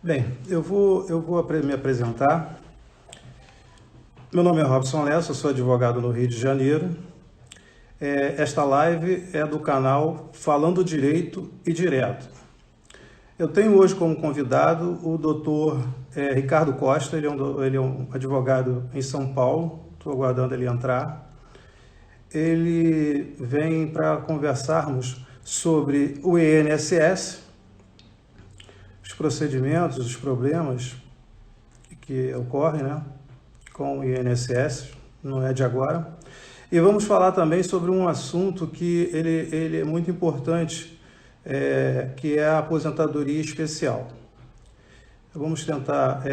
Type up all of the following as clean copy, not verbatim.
Bem, eu vou me apresentar. Meu nome é Robson Lessa, eu sou advogado no Rio de Janeiro. Esta live é do canal Falando Direito e Direto. Eu tenho hoje como convidado o doutor Ricardo Costa, ele é um advogado em São Paulo, estou aguardando ele entrar. Ele vem para conversarmos sobre o INSS, os procedimentos, os problemas que ocorrem, né, com o INSS, não é de agora. E vamos falar também sobre um assunto que ele é muito importante, que é a aposentadoria especial. Vamos tentar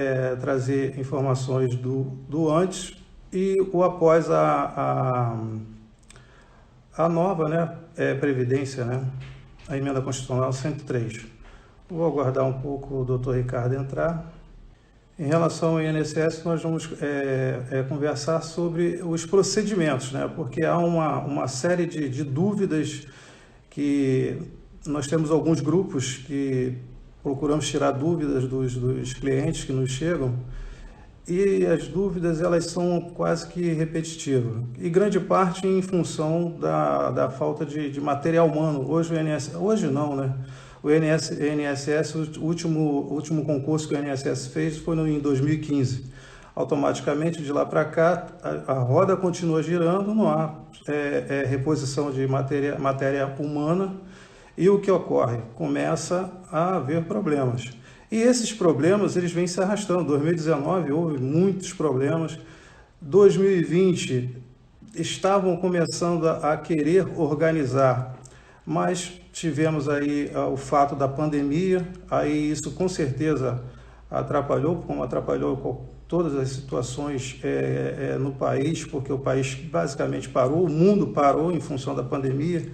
trazer informações do antes e o após a nova, né, Previdência, né, a Emenda Constitucional 103. Vou aguardar um pouco o doutor Ricardo entrar. Em relação ao INSS, nós vamos conversar sobre os procedimentos, né? Porque há uma série de dúvidas que nós temos alguns grupos que procuramos tirar dúvidas dos clientes que nos chegam e as dúvidas elas são quase que repetitivas e grande parte em função da falta de material humano. Hoje o INSS, hoje não, né? O INSS, o último concurso que o INSS fez foi em 2015. Automaticamente, de lá para cá, a roda continua girando, não há reposição de matéria humana. E o que ocorre? Começa a haver problemas. E esses problemas, eles vêm se arrastando. Em 2019 houve muitos problemas. 2020 estavam começando a querer organizar, mas tivemos aí o fato da pandemia, aí isso com certeza atrapalhou, como atrapalhou todas as situações no país, porque o país basicamente parou, o mundo parou em função da pandemia.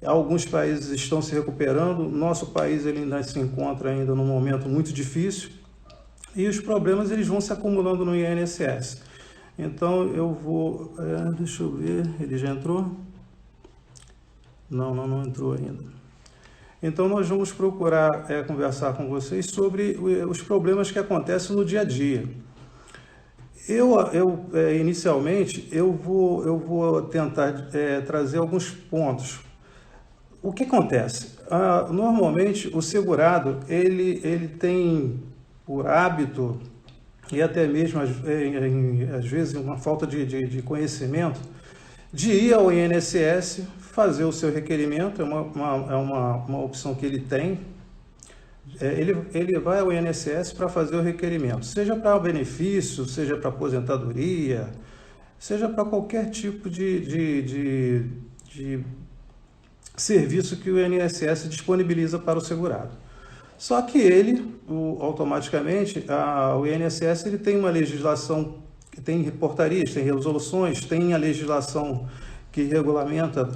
Alguns países estão se recuperando, nosso país ele ainda se encontra ainda num momento muito difícil e os problemas eles vão se acumulando no INSS. Então eu vou, deixa eu ver, ele já entrou? Não entrou ainda. Então nós vamos procurar conversar com vocês sobre os problemas que acontecem no dia a dia. Inicialmente, eu vou tentar trazer alguns pontos. O que acontece? Normalmente, o segurado, ele tem por hábito, e até mesmo, às vezes, uma falta de conhecimento, de ir ao INSS, fazer o seu requerimento, é uma opção que ele tem. Ele vai ao INSS para fazer o requerimento, seja para benefício, seja para aposentadoria, seja para qualquer tipo de serviço que o INSS disponibiliza para o segurado. Só que automaticamente, o INSS ele tem uma legislação, tem portarias, tem resoluções, tem a legislação que regulamenta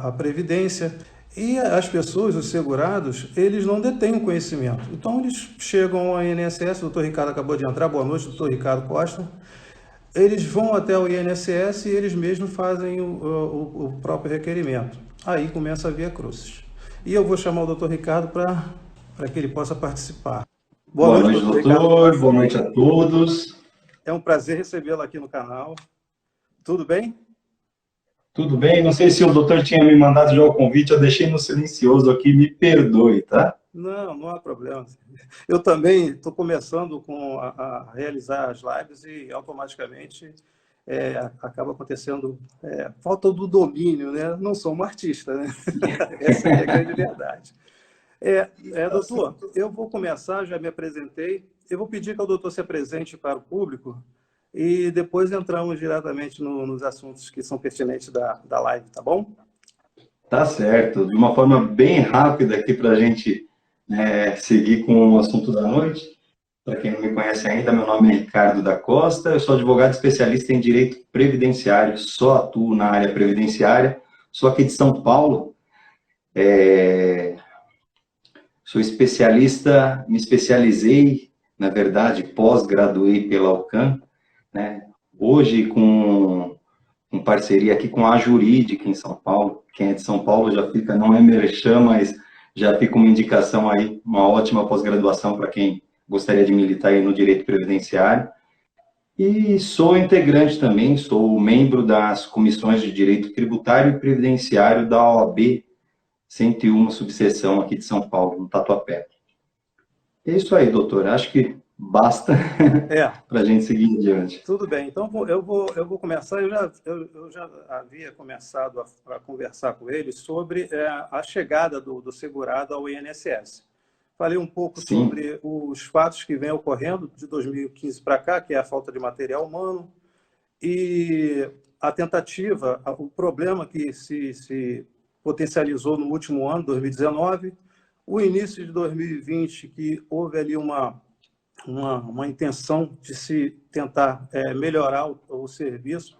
a Previdência, e as pessoas, os segurados, eles não detêm o conhecimento. Então, eles chegam ao INSS, o doutor Ricardo acabou de entrar, boa noite, doutor Ricardo Costa. Eles vão até o INSS e eles mesmos fazem o próprio requerimento. Aí começa a via crucis. E eu vou chamar o doutor Ricardo para que ele possa participar. Boa noite, doutor. Boa noite a todos. É um prazer recebê-lo aqui no canal. Tudo bem? Tudo bem. Não sei se o doutor tinha me mandado já o convite, eu deixei no silencioso aqui, me perdoe, tá? Não há problema. Eu também estou começando a realizar as lives e automaticamente acaba acontecendo falta do domínio, né? Não sou um artista, né? Essa é a grande verdade. Doutor, eu vou começar, já me apresentei. Eu vou pedir que o doutor se apresente para o público e depois entramos diretamente nos assuntos que são pertinentes da live, tá bom? Tá certo. De uma forma bem rápida aqui para a gente seguir com o assunto da noite. Para quem não me conhece ainda, meu nome é Ricardo da Costa, eu sou advogado especialista em direito previdenciário, só atuo na área previdenciária, sou aqui de São Paulo, sou especialista, me especializei, na verdade, pós-graduei pela UCAM, né? Hoje com parceria aqui com a Jurídica em São Paulo. Quem é de São Paulo já não é merchan, mas já fica uma indicação aí, uma ótima pós-graduação para quem gostaria de militar aí no direito previdenciário. E sou integrante também, sou membro das comissões de direito tributário e previdenciário da OAB 101, subseção aqui de São Paulo, no Tatuapé. É isso aí, doutor. Acho que basta para a gente seguir adiante. Tudo bem. Então, eu vou começar. Eu já havia começado a conversar com ele sobre a chegada do segurado ao INSS. Falei um pouco sobre os fatos que vêm ocorrendo de 2015 para cá, que é a falta de material humano, e a tentativa, o problema que se potencializou no último ano, 2019, o início de 2020, que houve ali uma intenção de se tentar melhorar o serviço,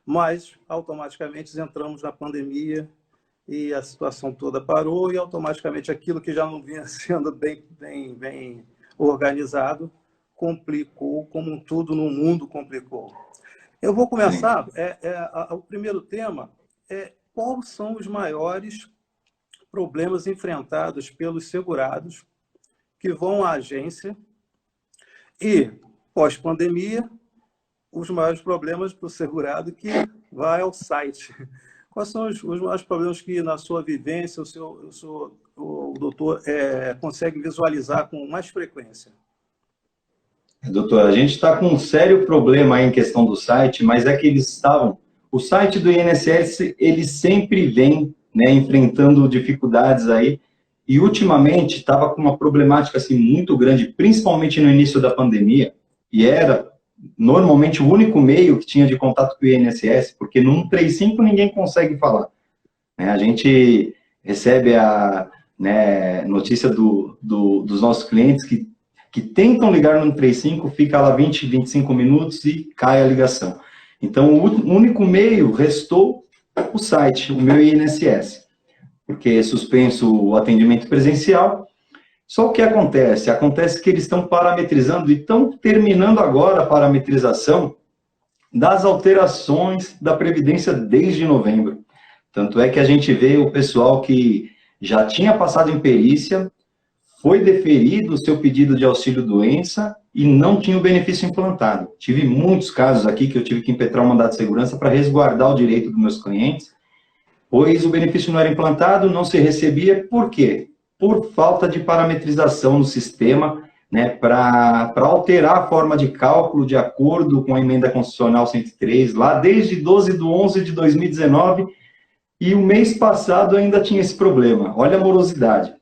mas automaticamente entramos na pandemia e a situação toda parou e automaticamente aquilo que já não vinha sendo bem organizado complicou, como tudo no mundo complicou. Eu vou começar, o primeiro tema é quais são os maiores problemas enfrentados pelos segurados que vão à agência e, pós-pandemia, os maiores problemas para o segurado que vai ao site. Quais são os maiores problemas que, na sua vivência, o doutor consegue visualizar com mais frequência? Doutor, a gente está com um sério problema aí em questão do site, mas é que o site do INSS, ele sempre vem, né, enfrentando dificuldades aí, e ultimamente estava com uma problemática assim, muito grande, principalmente no início da pandemia, e era normalmente o único meio que tinha de contato com o INSS, porque no 135 ninguém consegue falar. A gente recebe a notícia dos nossos clientes que tentam ligar no 135, fica lá 20, 25 minutos e cai a ligação. Então, o único meio restou o site, o meu INSS, porque é suspenso o atendimento presencial. Só o que acontece? Acontece que eles estão parametrizando e estão terminando agora a parametrização das alterações da Previdência desde novembro. Tanto é que a gente vê o pessoal que já tinha passado em perícia, foi deferido o seu pedido de auxílio-doença e não tinha o benefício implantado. Tive muitos casos aqui que eu tive que impetrar um mandado de segurança para resguardar o direito dos meus clientes, pois o benefício não era implantado, não se recebia. Por quê? Por falta de parametrização no sistema, né, para alterar a forma de cálculo de acordo com a emenda constitucional 103, lá desde 12/11/2019, e o mês passado ainda tinha esse problema. Olha a morosidade.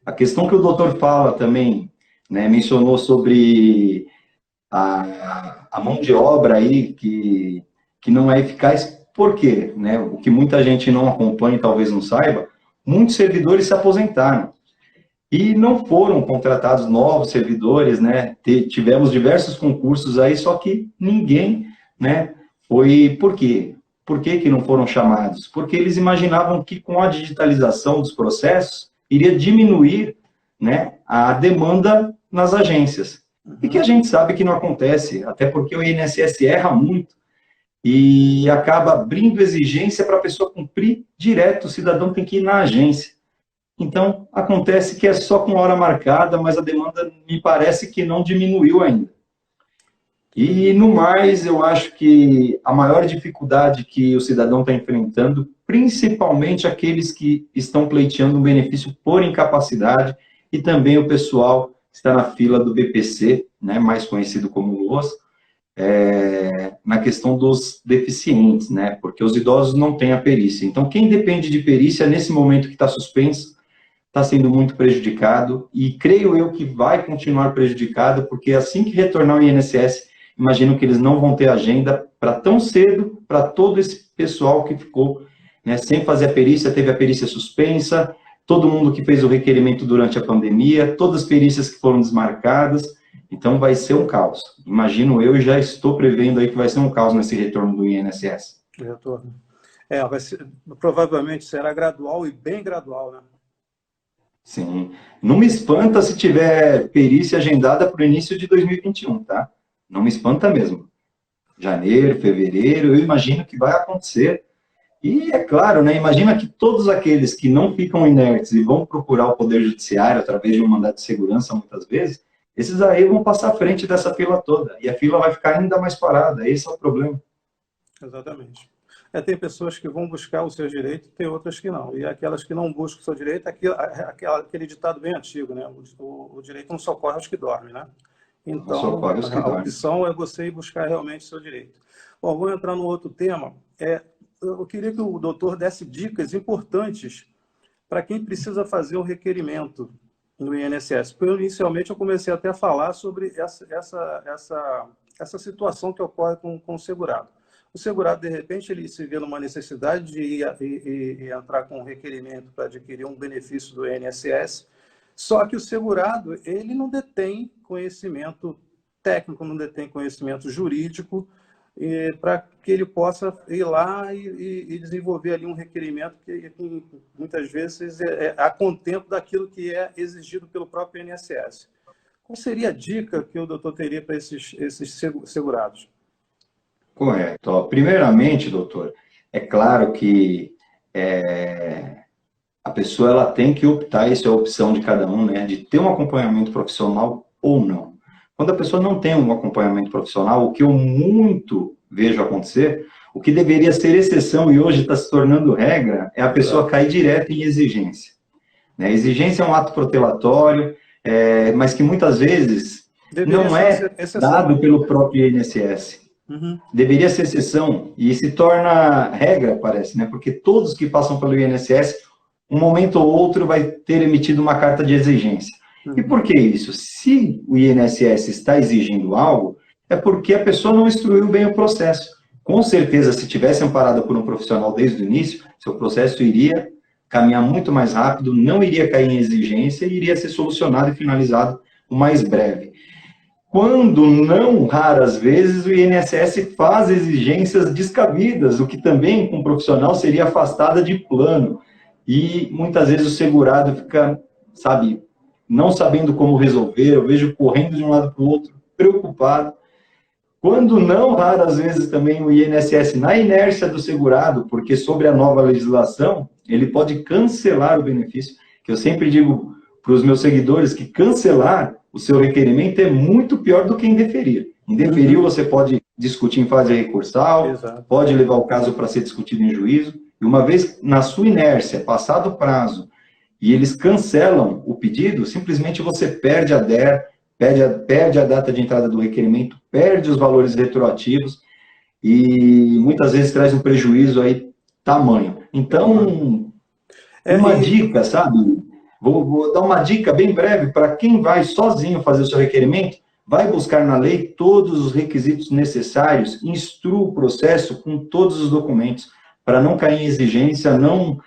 A questão que o doutor fala também, né, mencionou sobre a mão de obra aí que não é eficaz. Por quê? Né? O que muita gente não acompanha e talvez não saiba, muitos servidores se aposentaram e não foram contratados novos servidores, né? Tivemos diversos concursos aí, só que ninguém, né, foi. Por quê? Por que não foram chamados? Porque eles imaginavam que com a digitalização dos processos iria diminuir, né, a demanda nas agências. E que a gente sabe que não acontece, até porque o INSS erra muito e acaba abrindo exigência para a pessoa cumprir direto, o cidadão tem que ir na agência. Então, acontece que é só com hora marcada, mas a demanda me parece que não diminuiu ainda. E, no mais, eu acho que a maior dificuldade que o cidadão está enfrentando, principalmente aqueles que estão pleiteando um benefício por incapacidade, e também o pessoal que está na fila do BPC, né, mais conhecido como LOAS, na questão dos deficientes, né, porque os idosos não têm a perícia. Então, quem depende de perícia, nesse momento que está suspenso, está sendo muito prejudicado, e creio eu que vai continuar prejudicado, porque assim que retornar ao INSS, imagino que eles não vão ter agenda para tão cedo, para todo esse pessoal que ficou, né, sem fazer a perícia, teve a perícia suspensa, todo mundo que fez o requerimento durante a pandemia, todas as perícias que foram desmarcadas, então vai ser um caos. Imagino eu, e já estou prevendo aí que vai ser um caos nesse retorno do INSS. Retorno. Vai ser, provavelmente será gradual e bem gradual, né? Sim. Não me espanta se tiver perícia agendada para o início de 2021, tá? Não me espanta mesmo. Janeiro, fevereiro, eu imagino que vai acontecer. E é claro, né? Imagina que todos aqueles que não ficam inertes e vão procurar o Poder Judiciário através de um mandado de segurança, muitas vezes, esses aí vão passar à frente dessa fila toda, e a fila vai ficar ainda mais parada, esse é o problema. Exatamente. Tem pessoas que vão buscar o seu direito, tem outras que não. E aquelas que não buscam o seu direito, aquele ditado bem antigo, né? O direito não socorre aos que dormem, né? Então, Socorre os que a dormem. opção é você ir buscar realmente o seu direito. Bom, vou entrar no outro tema. Eu queria que o doutor desse dicas importantes para quem precisa fazer o requerimento no INSS. Porque inicialmente eu comecei até a falar sobre essa situação que ocorre com o segurado. O segurado, de repente, ele se vê numa necessidade de ir entrar com um requerimento para adquirir um benefício do INSS, só que o segurado, ele não detém conhecimento técnico, não detém conhecimento jurídico, para que ele possa ir lá e desenvolver ali um requerimento que muitas vezes é a contento daquilo que é exigido pelo próprio INSS. Qual seria a dica que o doutor teria para esses segurados? Correto. Ó, primeiramente, doutor, é claro que a pessoa ela tem que optar, isso é a opção de cada um, né, de ter um acompanhamento profissional ou não. Quando a pessoa não tem um acompanhamento profissional, o que eu muito vejo acontecer, o que deveria ser exceção e hoje está se tornando regra, é a pessoa cair direto em exigência. Né? Exigência é um ato protelatório, mas que muitas vezes não é dado pelo próprio INSS. Uhum. Deveria ser exceção e se torna regra, parece, né? Porque todos que passam pelo INSS, um momento ou outro, vai ter emitido uma carta de exigência. E por que isso? Se o INSS está exigindo algo, é porque a pessoa não instruiu bem o processo. Com certeza, se tivesse amparado por um profissional desde o início, seu processo iria caminhar muito mais rápido, não iria cair em exigência e iria ser solucionado e finalizado o mais breve. Quando não, raras vezes, o INSS faz exigências descabidas, o que também, com um profissional, seria afastada de plano. E muitas vezes o segurado fica, sabe, não sabendo como resolver, eu vejo correndo de um lado para o outro, preocupado. Quando não, raras vezes também o INSS, na inércia do segurado, porque sobre a nova legislação, ele pode cancelar o benefício, que eu sempre digo para os meus seguidores que cancelar o seu requerimento é muito pior do que indeferir. Indeferir você pode discutir em fase recursal, pode levar o caso para ser discutido em juízo, e uma vez na sua inércia, passado o prazo, e eles cancelam o pedido, simplesmente você perde a DER, perde a data de entrada do requerimento, perde os valores retroativos, e muitas vezes traz um prejuízo aí tamanho. Então, uma dica, sabe? Vou dar uma dica bem breve para quem vai sozinho fazer o seu requerimento, vai buscar na lei todos os requisitos necessários, instrua o processo com todos os documentos, para não cair em exigência, não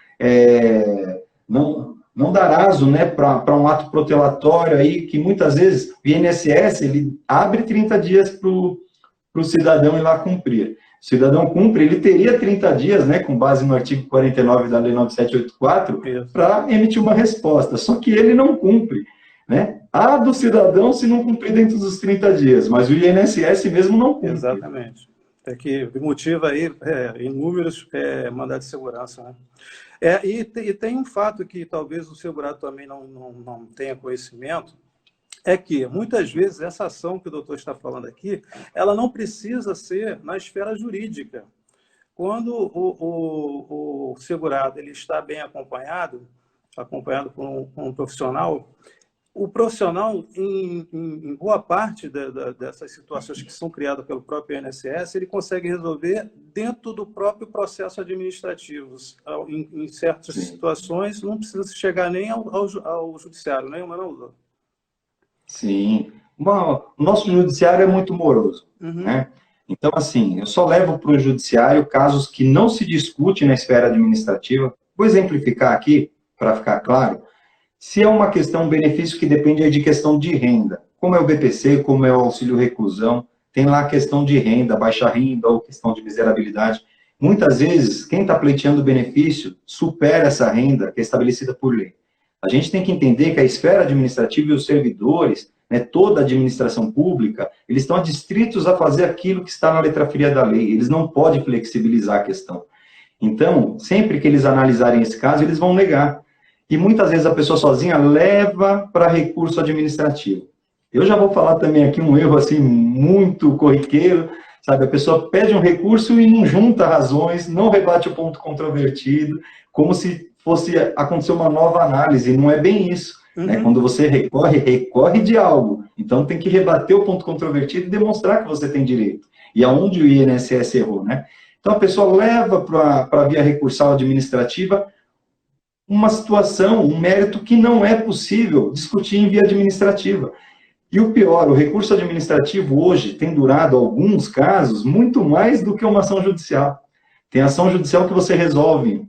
dar aso, né, para um ato protelatório aí, que muitas vezes o INSS ele abre 30 dias para o cidadão ir lá cumprir. O cidadão cumpre, ele teria 30 dias, né, com base no artigo 49 da Lei 9784, para emitir uma resposta, só que ele não cumpre, né? A do cidadão se não cumprir dentro dos 30 dias, mas o INSS mesmo não cumpre. Exatamente. É que motiva aí inúmeros mandados de segurança, né? E tem um fato que talvez o segurado também não tenha conhecimento, é que, muitas vezes, essa ação que o doutor está falando aqui, ela não precisa ser na esfera jurídica. Quando o segurado ele está bem acompanhado por um profissional, o profissional, em boa parte dessas situações que são criadas pelo próprio INSS, ele consegue resolver dentro do próprio processo administrativo. Em certas situações, não precisa chegar nem ao judiciário, né, Manuel? Sim. O nosso judiciário é muito moroso, né? Então, assim, eu só levo para o judiciário casos que não se discute na esfera administrativa. Vou exemplificar aqui, para ficar claro. Se é uma questão, um benefício que depende de questão de renda, como é o BPC, como é o auxílio reclusão, tem lá a questão de renda, baixa renda ou questão de miserabilidade. Muitas vezes, quem está pleiteando o benefício supera essa renda que é estabelecida por lei. A gente tem que entender que a esfera administrativa e os servidores, né, toda a administração pública, eles estão adstritos a fazer aquilo que está na letra fria da lei. Eles não podem flexibilizar a questão. Então, sempre que eles analisarem esse caso, eles vão negar. E muitas vezes a pessoa sozinha leva para recurso administrativo. Eu já vou falar também aqui um erro assim muito corriqueiro, sabe? A pessoa pede um recurso e não junta razões, não rebate o ponto controvertido, como se fosse acontecer uma nova análise. Não é bem isso. Né? Uhum. Quando você recorre, recorre de algo. Então tem que rebater o ponto controvertido e demonstrar que você tem direito. E aonde o INSS errou, né? Então a pessoa leva para a via recursal administrativa uma situação, um mérito que não é possível discutir em via administrativa. E o pior, o recurso administrativo hoje tem durado, alguns casos, muito mais do que uma ação judicial. Tem ação judicial que você resolve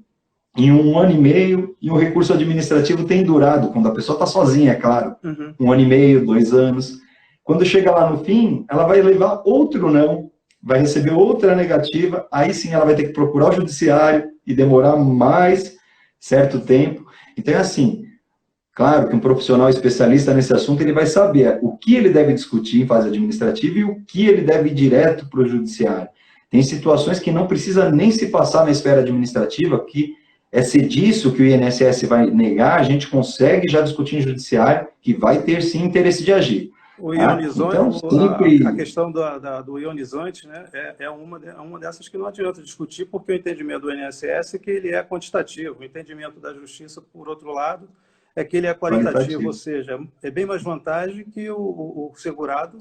em 1 ano e meio, e o recurso administrativo tem durado, quando a pessoa está sozinha, é claro, 1 ano e meio, 2 anos. Quando chega lá no fim, ela vai levar outro não, vai receber outra negativa, aí sim ela vai ter que procurar o judiciário e demorar mais certo tempo. Então é assim, claro que um profissional especialista nesse assunto, ele vai saber o que ele deve discutir em fase administrativa e o que ele deve ir direto para o judiciário. Tem situações que não precisa nem se passar na esfera administrativa, que é ser disso que o INSS vai negar, a gente consegue já discutir em judiciário, que vai ter sim interesse de agir. O ionizante, então, sempre... a questão do ionizante, né, é uma dessas que não adianta discutir, porque o entendimento do INSS é que ele é quantitativo, o entendimento da Justiça, por outro lado, é que ele é qualitativo, ou seja, é bem mais vantagem que o segurado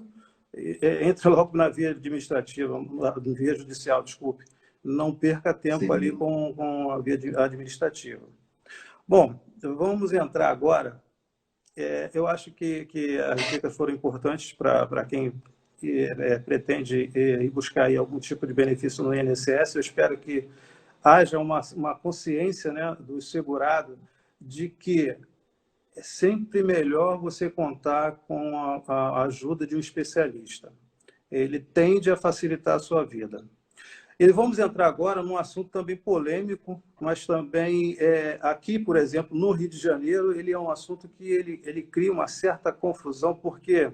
entre logo na via administrativa, na via judicial, desculpe, não perca tempo Sim. ali com a via administrativa. Bom, vamos entrar agora. Eu acho que as dicas foram importantes para quem pretende ir buscar aí algum tipo de benefício no INSS. Eu espero que haja uma consciência, né, do segurado de que é sempre melhor você contar com a ajuda de um especialista. Ele tende a facilitar a sua vida. E vamos entrar agora num assunto também polêmico, mas também aqui, por exemplo, no Rio de Janeiro, ele é um assunto que ele cria uma certa confusão, porque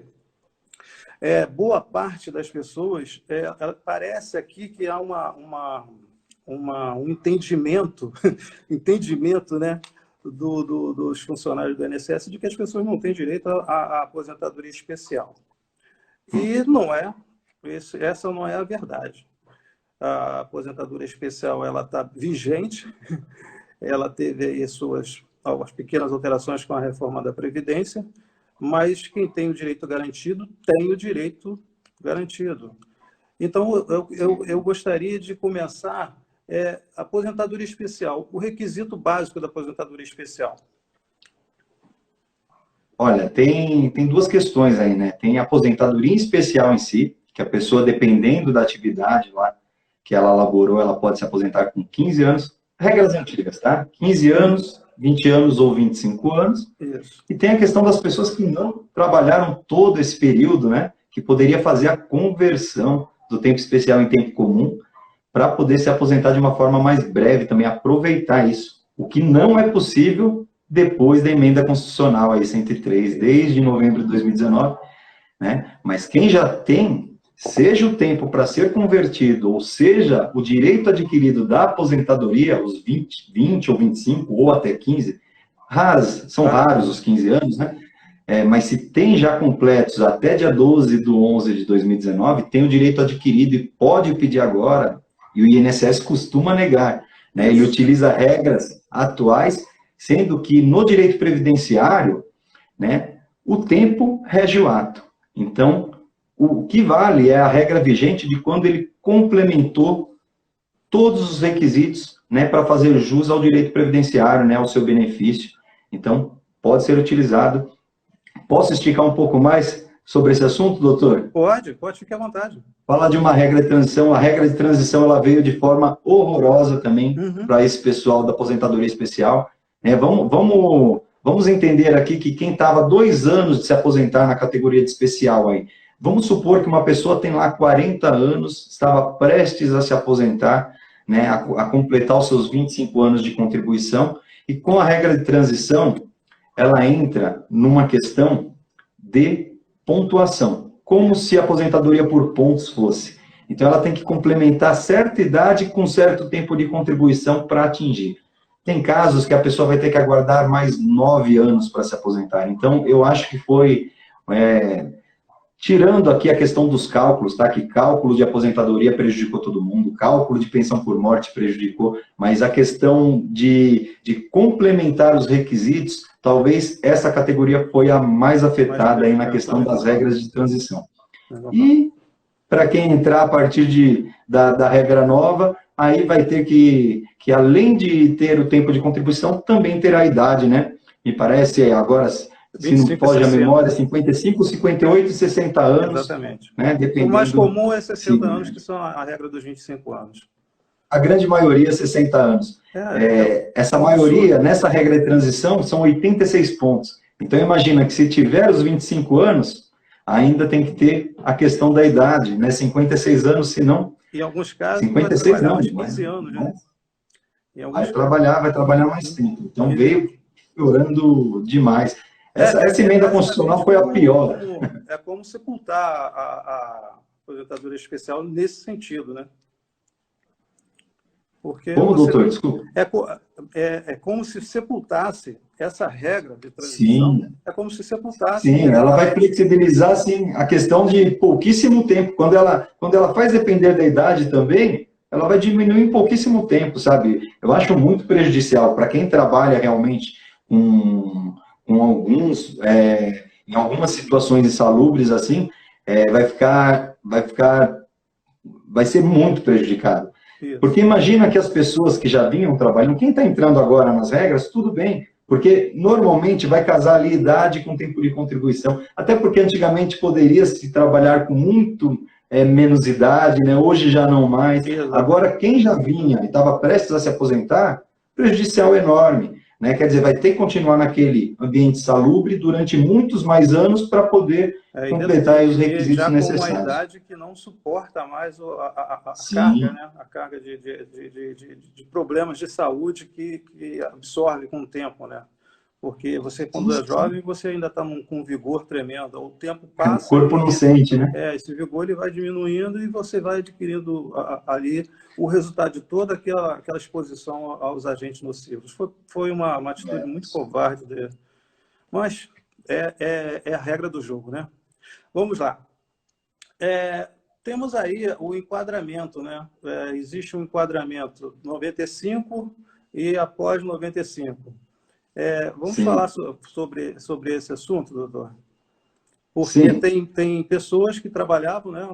boa parte das pessoas, parece aqui que há um entendimento, né, dos funcionários do INSS de que as pessoas não têm direito à aposentadoria especial. E não é, essa não é a verdade. A aposentadoria especial está vigente, ela teve aí algumas pequenas alterações com a reforma da Previdência, mas quem tem o direito garantido, tem o direito garantido. Então, eu gostaria de começar aposentadoria especial, o requisito básico da aposentadoria especial. Olha, tem duas questões aí, né? Tem a aposentadoria especial em si, que a pessoa, dependendo da atividade lá que ela elaborou, ela pode se aposentar com 15 anos, regras antigas, tá? 15 anos, 20 anos ou 25 anos. Isso. E tem a questão das pessoas que não trabalharam todo esse período, né? Que poderia fazer a conversão do tempo especial em tempo comum para poder se aposentar de uma forma mais breve, também aproveitar isso. O que não é possível depois da emenda constitucional aí 103, desde novembro de 2019, né? Mas quem já tem, seja o tempo para ser convertido, ou seja, o direito adquirido da aposentadoria, os 20 ou 25, ou até 15, são raros os 15 anos, né? Mas se tem já completos até dia 12/11 de 2019, tem o direito adquirido e pode pedir agora, e o INSS costuma negar, né? Ele utiliza regras atuais, sendo que no direito previdenciário, né, o tempo rege o ato. Então, o que vale é a regra vigente de quando ele complementou todos os requisitos, né, para fazer jus ao direito previdenciário, né, ao seu benefício. Então, pode ser utilizado. Posso esticar um pouco mais sobre esse assunto, doutor? Pode ficar à vontade. Falar de uma regra de transição. A regra de transição ela veio de forma horrorosa também para esse pessoal da aposentadoria especial. Vamos entender aqui que quem estava 2 anos de se aposentar na categoria de especial aí, vamos supor que uma pessoa tem lá 40 anos, estava prestes a se aposentar, né, a completar os seus 25 anos de contribuição, e com a regra de transição, ela entra numa questão de pontuação, como se a aposentadoria por pontos fosse. Então, ela tem que complementar certa idade com certo tempo de contribuição para atingir. Tem casos que a pessoa vai ter que aguardar mais 9 anos para se aposentar. Então, eu acho que foi tirando aqui a questão dos cálculos, tá? Que cálculo de aposentadoria prejudicou todo mundo, cálculo de pensão por morte prejudicou, mas a questão de complementar os requisitos, talvez essa categoria foi a mais afetada aí na questão das regras de transição. E para quem entrar a partir da regra nova, aí vai ter que, além de ter o tempo de contribuição, também ter a idade, né? Me parece, agora, se não foge a memória, 55, 58 e 60 anos. Exatamente. Né? Dependendo, o mais comum é 60 anos, que são a regra dos 25 anos. A grande maioria, 60 anos. Essa maioria, nessa regra de transição, são 86 pontos. Então, imagina que se tiver os 25 anos, ainda tem que ter a questão da idade, né? 56 anos, se não... Em alguns casos, 56 não, mais 15 anos, né? Vai trabalhar mais tempo. Então, veio piorando demais. Essa emenda constitucional foi a pior. É como sepultar a aposentadoria especial nesse sentido, né? Porque como, doutor? Desculpa. É como se sepultasse essa regra de transição. Sim. É como se sepultasse. Sim, ela vai flexibilizar, sim, a questão de pouquíssimo tempo. Quando ela faz depender da idade também, ela vai diminuir em pouquíssimo tempo, sabe? Eu acho muito prejudicial para quem trabalha realmente com em algumas situações insalubres assim, vai ser muito prejudicado. Isso. Porque imagina que as pessoas que já vinham trabalhando, quem está entrando agora nas regras, tudo bem, porque normalmente vai casar ali idade com tempo de contribuição, até porque antigamente poderia se trabalhar com muito menos idade, né? Hoje já não mais. Exato. Agora, quem já vinha e estava prestes a se aposentar, prejudicial enorme. Né? Quer dizer, vai ter que continuar naquele ambiente salubre durante muitos mais anos para poder completar os requisitos necessários. Já com uma idade que não suporta mais a carga, né? A carga de problemas de saúde que absorve com o tempo, né? Porque você, quando é jovem, você ainda está com um vigor tremendo. O tempo passa... O corpo não sente, né? Esse vigor ele vai diminuindo e você vai adquirindo ali o resultado de toda aquela exposição aos agentes nocivos. Foi uma atitude muito covarde dele. Mas é a regra do jogo, né? Vamos lá. Temos aí o enquadramento, né? Existe um enquadramento 95 e após 95. Vamos Sim. falar sobre esse assunto, doutor? Porque tem pessoas que trabalhavam, né,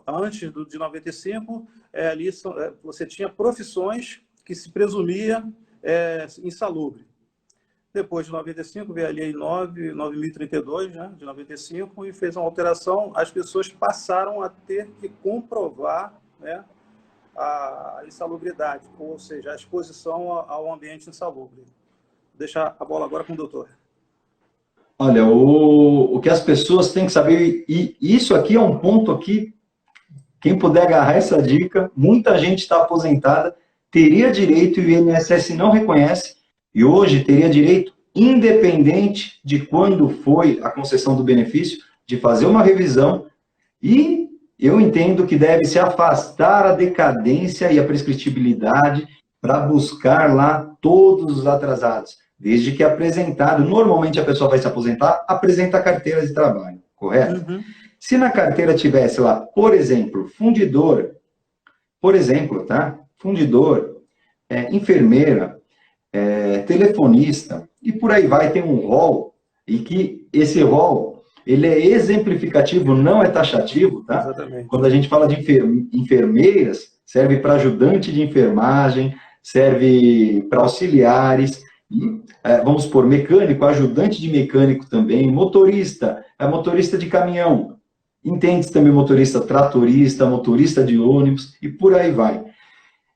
antes de 95, ali você tinha profissões que se presumia insalubre. Depois de 95, veio a Lei 9.032, né, de 95, e fez uma alteração. As pessoas passaram a ter que comprovar, né, a insalubridade, ou seja, a exposição ao ambiente insalubre. Deixar a bola agora com o doutor. Olha, o que as pessoas têm que saber, e isso aqui é um ponto aqui, quem puder agarrar essa dica, muita gente está aposentada, teria direito e o INSS não reconhece, e hoje teria direito, independente de quando foi a concessão do benefício, de fazer uma revisão, e eu entendo que deve se afastar a decadência e a prescritibilidade para buscar lá todos os atrasados. Desde que apresentado, normalmente a pessoa vai se aposentar, apresenta a carteira de trabalho, correto? Uhum. Se na carteira tivesse lá, por exemplo, fundidor, tá? Fundidor, enfermeira, telefonista, e por aí vai, tem um rol, e que esse rol, ele é exemplificativo, não é taxativo, tá? Exatamente. Quando a gente fala de enfermeiras, serve para ajudante de enfermagem, serve para auxiliares, e, vamos supor, mecânico, ajudante de mecânico também, motorista, motorista de caminhão, entende-se também motorista tratorista, motorista de ônibus, e por aí vai.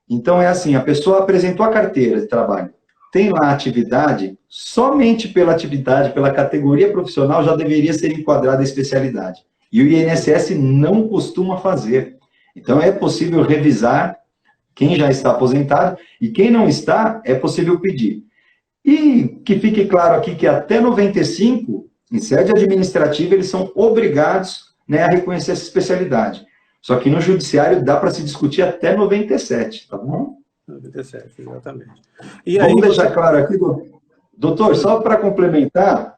Então, é assim, a pessoa apresentou a carteira de trabalho, tem lá a atividade, somente pela atividade, pela categoria profissional, já deveria ser enquadrada a especialidade. E o INSS não costuma fazer. Então, é possível revisar quem já está aposentado, e quem não está, é possível pedir. E que fique claro aqui que até 95, em sede administrativa, eles são obrigados, né, a reconhecer essa especialidade. Só que no judiciário dá para se discutir até 97, tá bom? 97, exatamente. E vamos deixar claro aqui, doutor, só para complementar,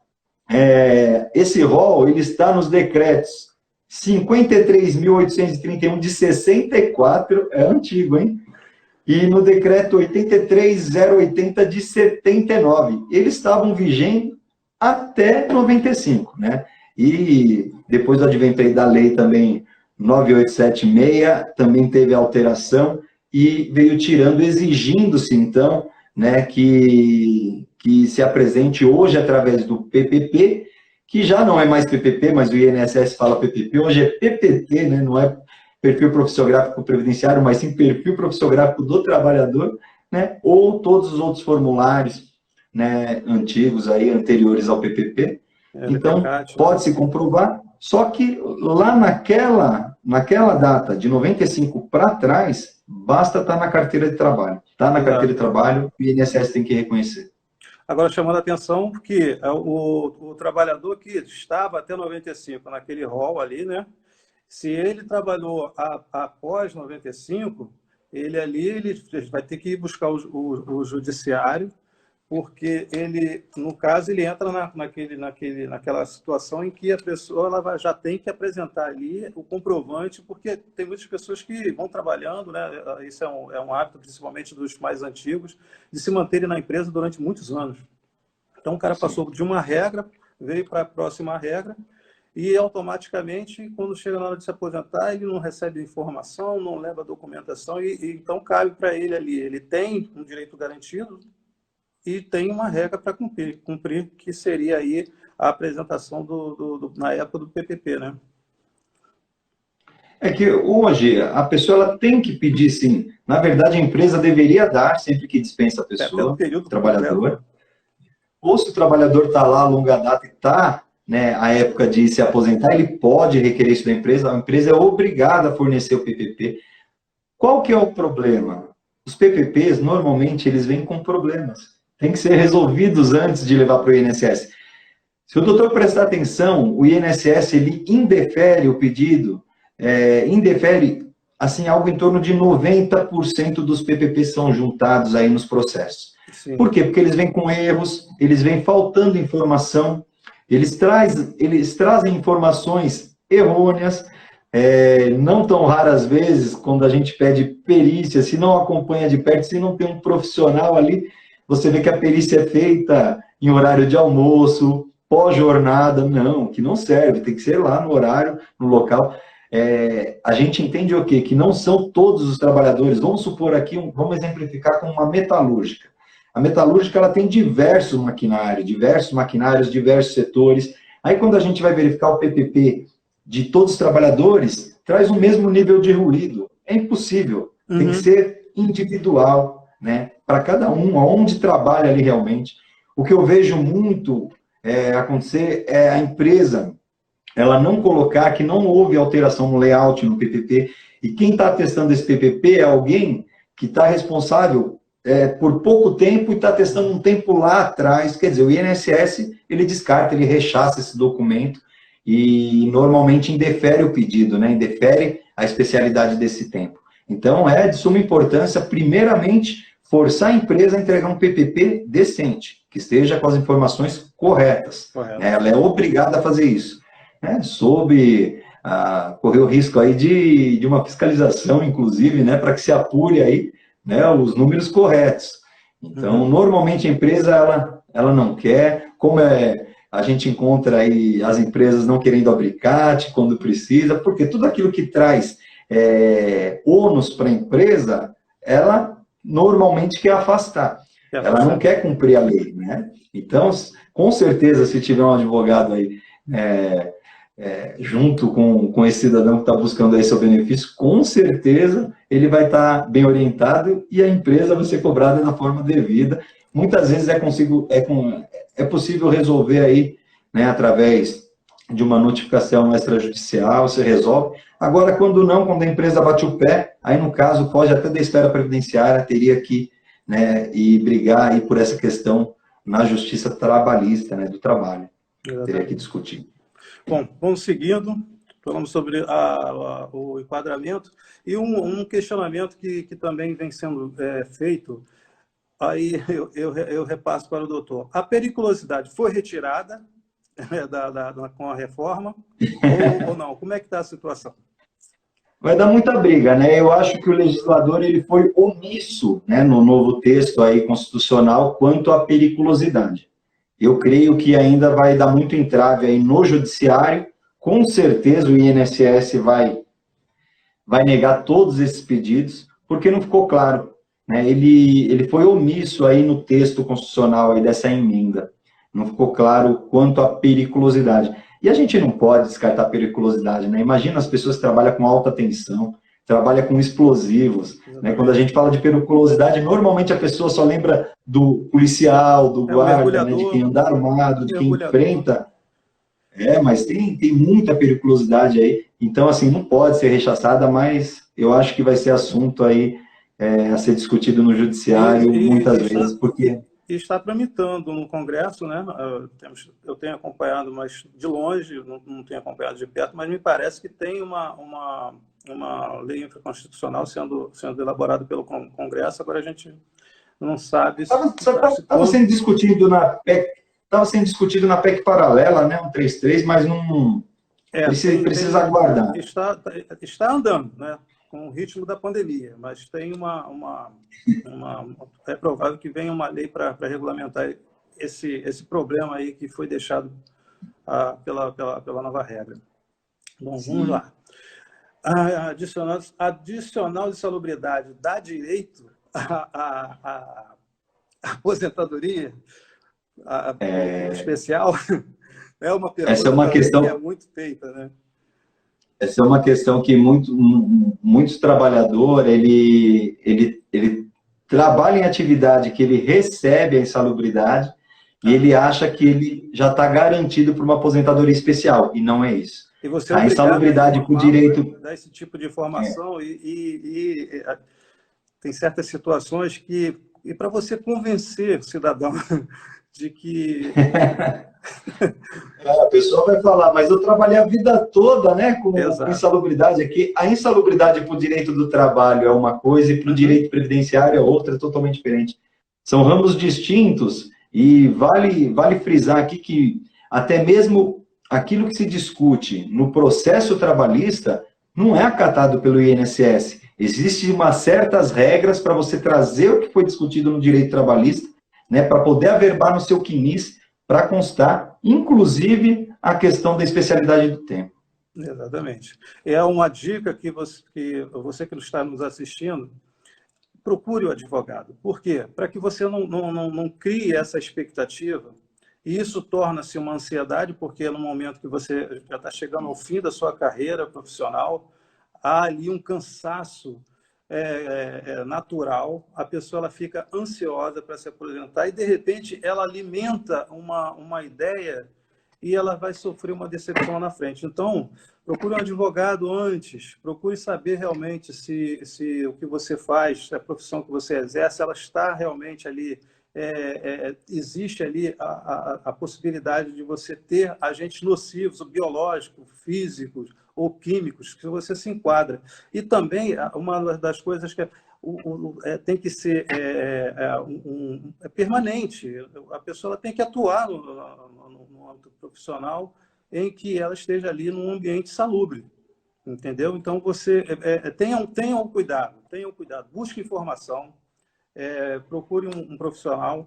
esse rol ele está nos decretos 53.831 de 64, é antigo, hein? E no decreto 83.080 de 79. Eles estavam vigentes até 95, né? E depois do advento aí da lei também 9876, também teve alteração e veio tirando, exigindo-se, então, né, que se apresente hoje através do PPP, que já não é mais PPP, mas o INSS fala PPP, hoje é PPT, né, não é perfil profissiográfico previdenciário, mas sim perfil profissiográfico do trabalhador, né, ou todos os outros formulários, né, antigos, aí, anteriores ao PPP. Então, DPCAT, né? pode-se comprovar, só que lá naquela data, de 95 para trás, basta estar na carteira de trabalho. Está na carteira de trabalho, o INSS tem que reconhecer. Agora, chamando a atenção que o trabalhador que estava até 95 naquele rol ali, né? Se ele trabalhou após 95, ele vai ter que ir buscar o judiciário, porque ele, no caso, ele entra naquela situação em que a pessoa ela já tem que apresentar ali o comprovante, porque tem muitas pessoas que vão trabalhando, né? Isso é um hábito, principalmente dos mais antigos, de se manterem na empresa durante muitos anos. Então, o cara passou de uma regra, veio para a próxima regra, e automaticamente, quando chega na hora de se aposentar, ele não recebe informação, não leva documentação, e então cabe para ele ali. Ele tem um direito garantido e tem uma regra para cumprir, que seria aí a apresentação na época do PPP, né? É que hoje a pessoa ela tem que pedir sim. Na verdade, a empresa deveria dar sempre que dispensa a Até no pessoa, período o trabalhador. completo, né? Ou se o trabalhador está lá a longa data e está, né, a época de se aposentar, ele pode requerer isso da empresa, a empresa é obrigada a fornecer o PPP. Qual que é o problema? Os PPPs, normalmente, eles vêm com problemas. Tem que ser resolvidos antes de levar para o INSS. Se o doutor prestar atenção, o INSS, ele indefere o pedido, indefere, assim, algo em torno de 90% dos PPPs são juntados aí nos processos. Sim. Por quê? Porque eles vêm com erros, eles vêm faltando informação, eles trazem informações errôneas, não tão raras vezes, quando a gente pede perícia, se não acompanha de perto, se não tem um profissional ali, você vê que a perícia é feita em horário de almoço, pós-jornada, não, que não serve, tem que ser lá no horário, no local. A gente entende o quê? Que não são todos os trabalhadores, vamos supor aqui, vamos exemplificar com uma metalúrgica. A metalúrgica ela tem diversos maquinários, diversos setores. Aí quando a gente vai verificar o PPP de todos os trabalhadores, traz o mesmo nível de ruído. É impossível, tem que ser individual, né? Para cada um, aonde trabalha ali realmente. O que eu vejo muito acontecer é a empresa ela não colocar que não houve alteração no layout, no PPP, e quem está testando esse PPP é alguém que está responsável por pouco tempo e está testando um tempo lá atrás. Quer dizer, o INSS, ele descarta, ele rechaça esse documento e normalmente indefere o pedido, né? Indefere a especialidade desse tempo. Então, é de suma importância, primeiramente, forçar a empresa a entregar um PPP decente, que esteja com as informações corretas. Né? Ela é obrigada a fazer isso. Né? Sob correr o risco aí de uma fiscalização, inclusive, né? Para que se apure aí, né? Os números corretos. Então, normalmente a empresa ela não quer, como a gente encontra aí as empresas não querendo abrir CAT quando precisa, porque tudo aquilo que traz ônus para a empresa, ela normalmente quer afastar. Ela não quer cumprir a lei, né? Então, com certeza, se tiver um advogado aí junto com esse cidadão que está buscando aí seu benefício, com certeza ele vai estar bem orientado e a empresa vai ser cobrada da forma devida. Muitas vezes é possível resolver aí, né, através de uma notificação extrajudicial, você resolve. Agora, quando a empresa bate o pé, aí no caso, pode até da esfera previdenciária, teria que, né, ir brigar aí por essa questão na justiça trabalhista, né, do trabalho. Exatamente. Teria que discutir. Bom, vamos seguindo, falamos sobre o enquadramento e um questionamento que também vem sendo feito, aí eu repasso para o doutor. A periculosidade foi retirada com a reforma, ou não? Como é que está a situação? Vai dar muita briga, né? Eu acho que o legislador ele foi omisso, né, no novo texto aí constitucional quanto à periculosidade. Eu creio que ainda vai dar muito entrave aí no judiciário. Com certeza o INSS vai negar todos esses pedidos, porque não ficou claro, né? Ele foi omisso aí no texto constitucional aí dessa emenda. Não ficou claro quanto à periculosidade. E a gente não pode descartar a periculosidade, né? Imagina as pessoas que trabalham com alta tensão, trabalham com explosivos, né? Quando a gente fala de periculosidade, normalmente a pessoa só lembra do policial, do guarda, né? De quem anda armado, de quem enfrenta. Mas tem muita periculosidade aí. Então, assim, não pode ser rechaçada, mas eu acho que vai ser assunto aí a ser discutido no judiciário muitas vezes, porque... E está tramitando no Congresso, né? Eu tenho acompanhado, mas de longe, não tenho acompanhado de perto, mas me parece que tem uma lei infraconstitucional sendo elaborada pelo Congresso. Agora a gente não sabe... Estava sendo discutido na PEC, na PEC paralela, né? 133, mas não precisa aguardar. Está andando, né? Com o ritmo da pandemia, mas tem é provável que venha uma lei para regulamentar esse problema aí que foi deixado pela nova regra. Bom, Sim. Vamos lá. Adicional de salubridade dá direito à aposentadoria especial? É uma pergunta essa é uma questão que é muito feita, né? Essa é uma questão que muitos trabalhadores, ele trabalha em atividade que ele recebe a insalubridade e ele acha que ele já está garantido por uma aposentadoria especial, e não é isso. E você a insalubridade por direito... Dar esse tipo de informação e tem certas situações que... E para você convencer o cidadão de que... A pessoa vai falar, mas eu trabalhei a vida toda, né, com insalubridade aqui. A insalubridade para o direito do trabalho é uma coisa e para o direito previdenciário é outra, totalmente diferente. São ramos distintos e vale frisar aqui que até mesmo aquilo que se discute no processo trabalhista não é acatado pelo INSS. Existem umas certas regras para você trazer o que foi discutido no direito trabalhista, né, para poder averbar no seu CNIS, para constar, inclusive, a questão da especialidade do tempo. Exatamente. É uma dica que você que está nos assistindo, procure o advogado. Por quê? Para que você não crie essa expectativa, e isso torna-se uma ansiedade, porque no momento que você já está chegando ao fim da sua carreira profissional, há ali um cansaço natural, a pessoa ela fica ansiosa para se aposentar e, de repente, ela alimenta uma ideia e ela vai sofrer uma decepção na frente. Então, procure um advogado antes, procure saber realmente se o que você faz, se a profissão que você exerce, ela está realmente ali, existe ali a possibilidade de você ter agentes nocivos, biológicos, físicos, ou químicos, que você se enquadra. E também, uma das coisas que tem que ser permanente, a pessoa tem que atuar no âmbito profissional em que ela esteja ali num ambiente salubre, entendeu? Então, você tenham cuidado, busque informação, procure um profissional,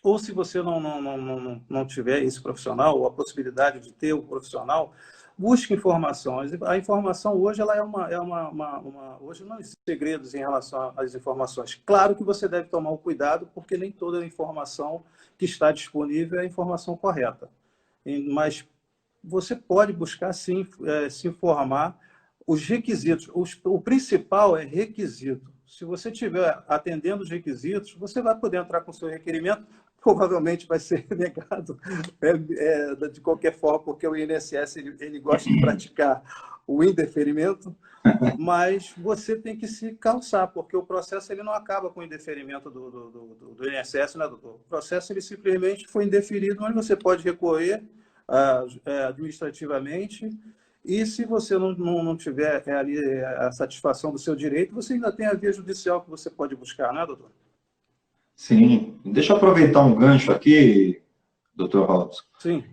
ou se você não tiver esse profissional, ou a possibilidade de ter um profissional, busque informações. A informação hoje ela hoje não existe segredos em relação às informações. Claro que você deve tomar o cuidado, porque nem toda a informação que está disponível é a informação correta. Mas você pode buscar, sim, se informar. Os requisitos, o principal é requisito. Se você estiver atendendo os requisitos, você vai poder entrar com o seu requerimento, provavelmente vai ser negado de qualquer forma, porque o INSS ele gosta de praticar o indeferimento, mas você tem que se calçar, porque o processo ele não acaba com o indeferimento do INSS, né, doutor? O processo ele simplesmente foi indeferido, mas você pode recorrer administrativamente, e se você não tiver ali a satisfação do seu direito, você ainda tem a via judicial que você pode buscar, né, doutor? Sim. Deixa eu aproveitar um gancho aqui, doutor Robson. Sim.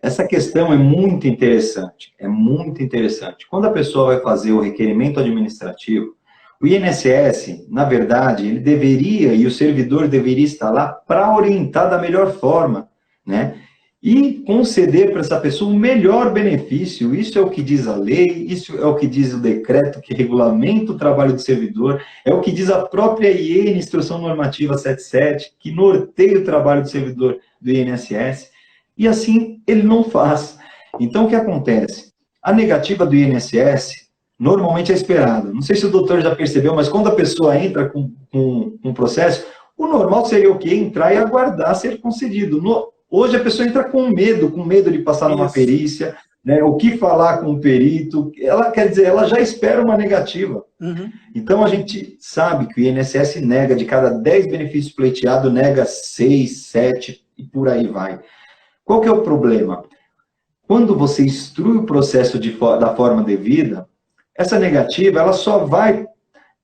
essa questão é muito interessante, é muito interessante. Quando a pessoa vai fazer o requerimento administrativo, o INSS, na verdade, ele deveria, e o servidor deveria estar lá para orientar da melhor forma, né? E conceder para essa pessoa o melhor benefício. Isso é o que diz a lei, isso é o que diz o decreto que regulamenta o trabalho do servidor, é o que diz a própria IN, Instrução Normativa 77, que norteia o trabalho do servidor do INSS, e assim ele não faz. Então, o que acontece? A negativa do INSS normalmente é esperada. Não sei se o doutor já percebeu, mas quando a pessoa entra com um processo, o normal seria o quê? Entrar e aguardar ser concedido. Hoje a pessoa entra com medo de passar numa perícia, né? O que falar com o perito, ela quer dizer, ela já espera uma negativa. Uhum. Então a gente sabe que o INSS nega, de cada 10 benefícios pleiteados, nega 6, 7 e por aí vai. Qual que é o problema? Quando você instrui o processo da forma devida, essa negativa ela só vai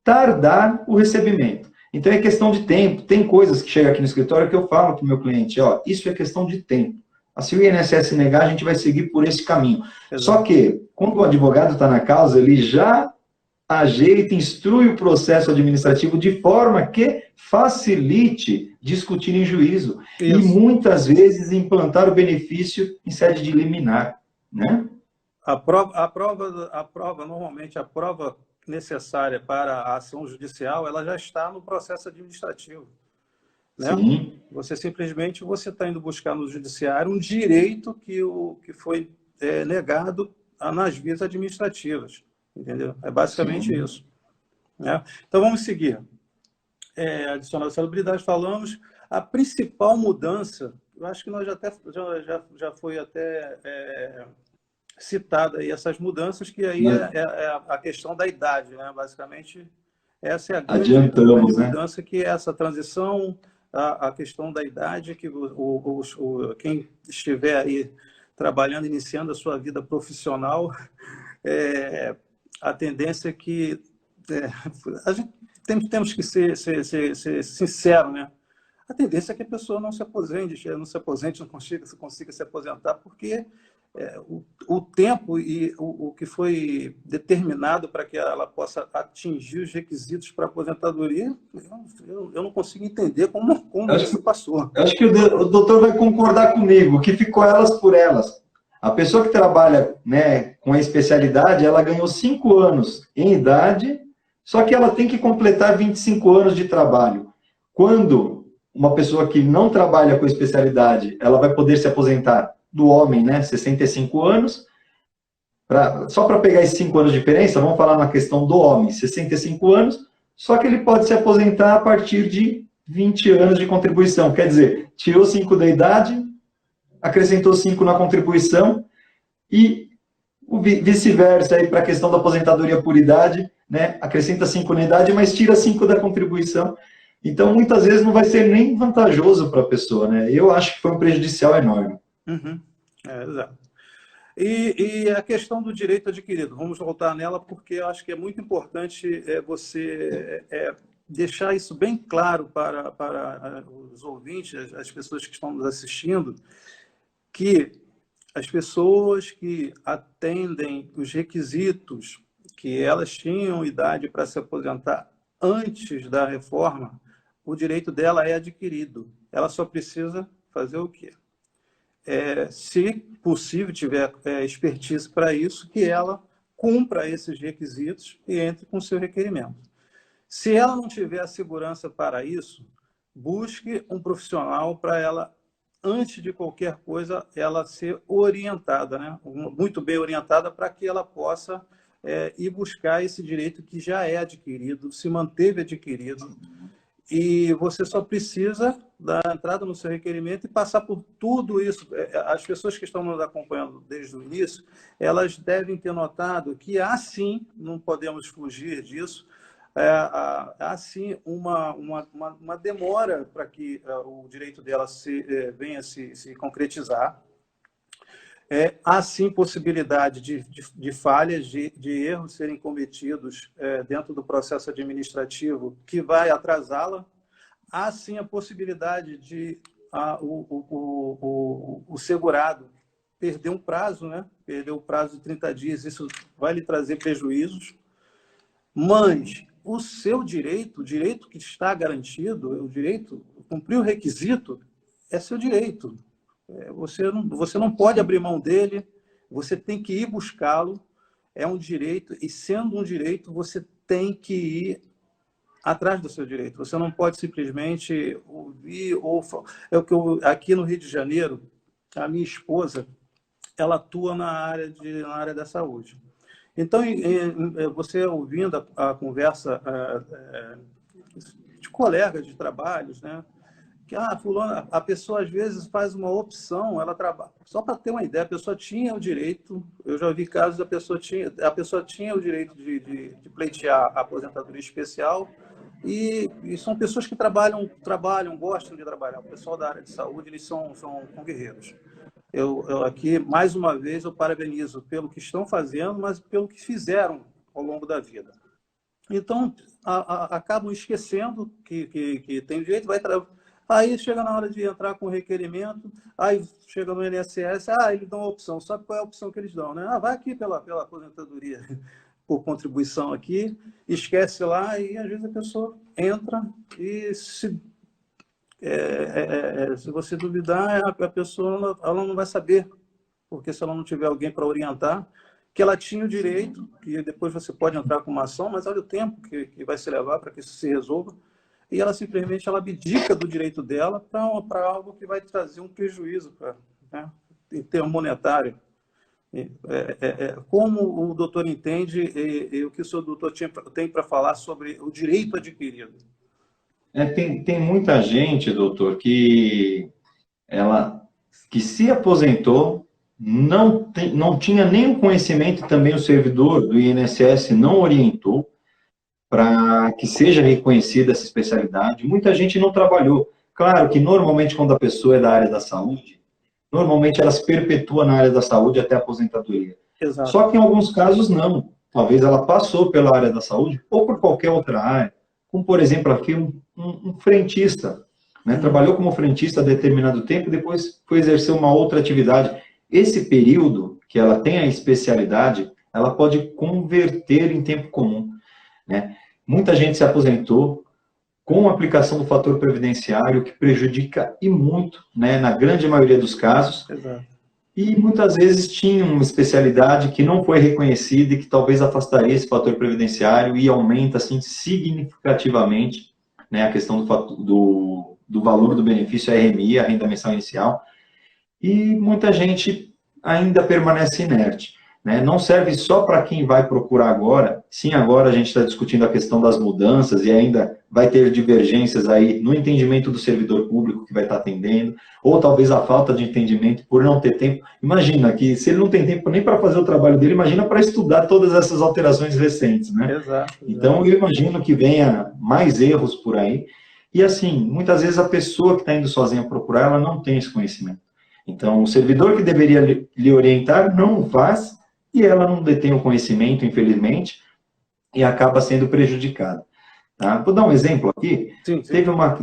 tardar o recebimento. Então é questão de tempo. Tem coisas que chegam aqui no escritório que eu falo para o meu cliente, ó, isso é questão de tempo. Se o INSS negar, a gente vai seguir por esse caminho. Exato. Só que, quando o advogado está na causa, ele já ajeita, instrui o processo administrativo de forma que facilite discutir em juízo. Isso. E muitas vezes implantar o benefício em sede de liminar, né? Normalmente a prova necessária para a ação judicial, ela já está no processo administrativo. Né? Sim. Você simplesmente está indo buscar no judiciário um direito que foi negado nas vias administrativas. Entendeu? É basicamente Sim. isso. Né? Então, vamos seguir. Adicional de salubridade, falamos. A principal mudança, eu acho que nós já foi até citada aí essas mudanças, que aí é a questão da idade. Né? Basicamente, essa é a grande mudança, né? Que é essa transição, a questão da idade, que quem estiver aí trabalhando, iniciando a sua vida profissional, a tendência é que a gente temos que ser sincero, né? A tendência é que a pessoa não se aposente, não consiga se aposentar, porque o tempo e o que foi determinado para que ela possa atingir os requisitos para a aposentadoria, eu não consigo entender como isso passou. Eu acho que o doutor vai concordar comigo, que ficou elas por elas. A pessoa que trabalha, né, com a especialidade, ela ganhou 5 anos em idade, só que ela tem que completar 25 anos de trabalho. Quando uma pessoa que não trabalha com especialidade, ela vai poder se aposentar do homem, né, 65 anos, só para pegar esses 5 anos de diferença, vamos falar na questão do homem, 65 anos, só que ele pode se aposentar a partir de 20 anos de contribuição. Quer dizer, tirou 5 da idade, acrescentou 5 na contribuição e vice-versa aí para a questão da aposentadoria por idade, né? Acrescenta 5 na idade, mas tira 5 da contribuição. Então, muitas vezes não vai ser nem vantajoso para a pessoa, né? Eu acho que foi um prejudicial enorme. Uhum. Exato. E a questão do direito adquirido, vamos voltar nela, porque eu acho que é muito importante você deixar isso bem claro para os ouvintes, as pessoas que estão nos assistindo, que as pessoas que atendem os requisitos que elas tinham idade para se aposentar antes da reforma, o direito dela é adquirido. Ela só precisa fazer o quê? Se possível, tiver expertise para isso, que ela cumpra esses requisitos e entre com o seu requerimento. Se ela não tiver a segurança para isso, busque um profissional para ela, antes de qualquer coisa, ela ser orientada, né? Muito bem orientada, para que ela possa ir buscar esse direito que já é adquirido, se manteve adquirido, e você só precisa dar entrada no seu requerimento e passar por tudo isso. As pessoas que estão nos acompanhando desde o início, elas devem ter notado que há sim, não podemos fugir disso, há sim uma demora para que o direito dela venha se concretizar. Há sim possibilidade de falhas, de erros serem cometidos dentro do processo administrativo que vai atrasá-la. Há sim a possibilidade de o segurado perder um prazo, né? Perder o prazo de 30 dias, isso vai lhe trazer prejuízos, mas o seu direito, o direito que está garantido, o direito, cumprir o requisito, é seu direito. Você não pode abrir mão dele, você tem que ir buscá-lo, é um direito, e sendo um direito, você tem que ir atrás do seu direito. Você não pode simplesmente ouvir ou... É o que aqui no Rio de Janeiro, a minha esposa, ela atua na área da saúde. Então, você ouvindo a conversa de colegas de trabalhos, né? Que fulano, a pessoa às vezes faz uma opção, ela trabalha. Só para ter uma ideia, a pessoa tinha o direito, eu já vi casos da pessoa tinha o direito de pleitear a aposentadoria especial, e são pessoas que trabalham, gostam de trabalhar. O pessoal da área de saúde, eles são guerreiros. Eu aqui, mais uma vez, eu parabenizo pelo que estão fazendo, mas pelo que fizeram ao longo da vida. Então, acabam esquecendo que tem direito, aí chega na hora de entrar com o requerimento, aí chega no INSS, eles dão a opção. Sabe qual é a opção que eles dão, né? Vai aqui pela aposentadoria por contribuição aqui, esquece lá, e às vezes a pessoa entra e se você duvidar, a pessoa ela não vai saber, porque se ela não tiver alguém para orientar, que ela tinha o direito, que depois você pode entrar com uma ação, mas olha o tempo que vai se levar para que isso se resolva, e ela simplesmente abdica do direito dela para algo que vai trazer um prejuízo né, em termos monetário. Como o doutor entende e o que o senhor doutor tem para falar sobre o direito adquirido? Tem muita gente, doutor, que se aposentou, não tinha nenhum conhecimento, também o servidor do INSS não orientou para que seja reconhecida essa especialidade. Muita gente não trabalhou. Claro que normalmente quando a pessoa é da área da saúde, normalmente ela se perpetua na área da saúde até a aposentadoria. Exato. Só que em alguns casos não. Talvez ela passou pela área da saúde ou por qualquer outra área, como por exemplo aqui um frentista, né? Trabalhou como frentista há determinado tempo e depois foi exercer uma outra atividade. Esse período que ela tem a especialidade, ela pode converter em tempo comum, né? Muita gente se aposentou com a aplicação do fator previdenciário, que prejudica e muito, né, na grande maioria dos casos. Exato. E muitas vezes tinha uma especialidade que não foi reconhecida e que talvez afastaria esse fator previdenciário e aumenta assim, significativamente, né, a questão do valor do benefício RMI, a renda mensal inicial. E muita gente ainda permanece inerte, né? Não serve só para quem vai procurar agora. Sim, agora a gente está discutindo a questão das mudanças e ainda vai ter divergências aí no entendimento do servidor público que vai estar atendendo, ou talvez a falta de entendimento por não ter tempo. Imagina que se ele não tem tempo nem para fazer o trabalho dele, imagina para estudar todas essas alterações recentes, né? Exato. Então, eu imagino que venha mais erros por aí. E assim, muitas vezes a pessoa que está indo sozinha procurar, ela não tem esse conhecimento. Então, o servidor que deveria lhe orientar não faz, e ela não detém o conhecimento, infelizmente, e acaba sendo prejudicada. Tá? Vou dar um exemplo aqui. Sim.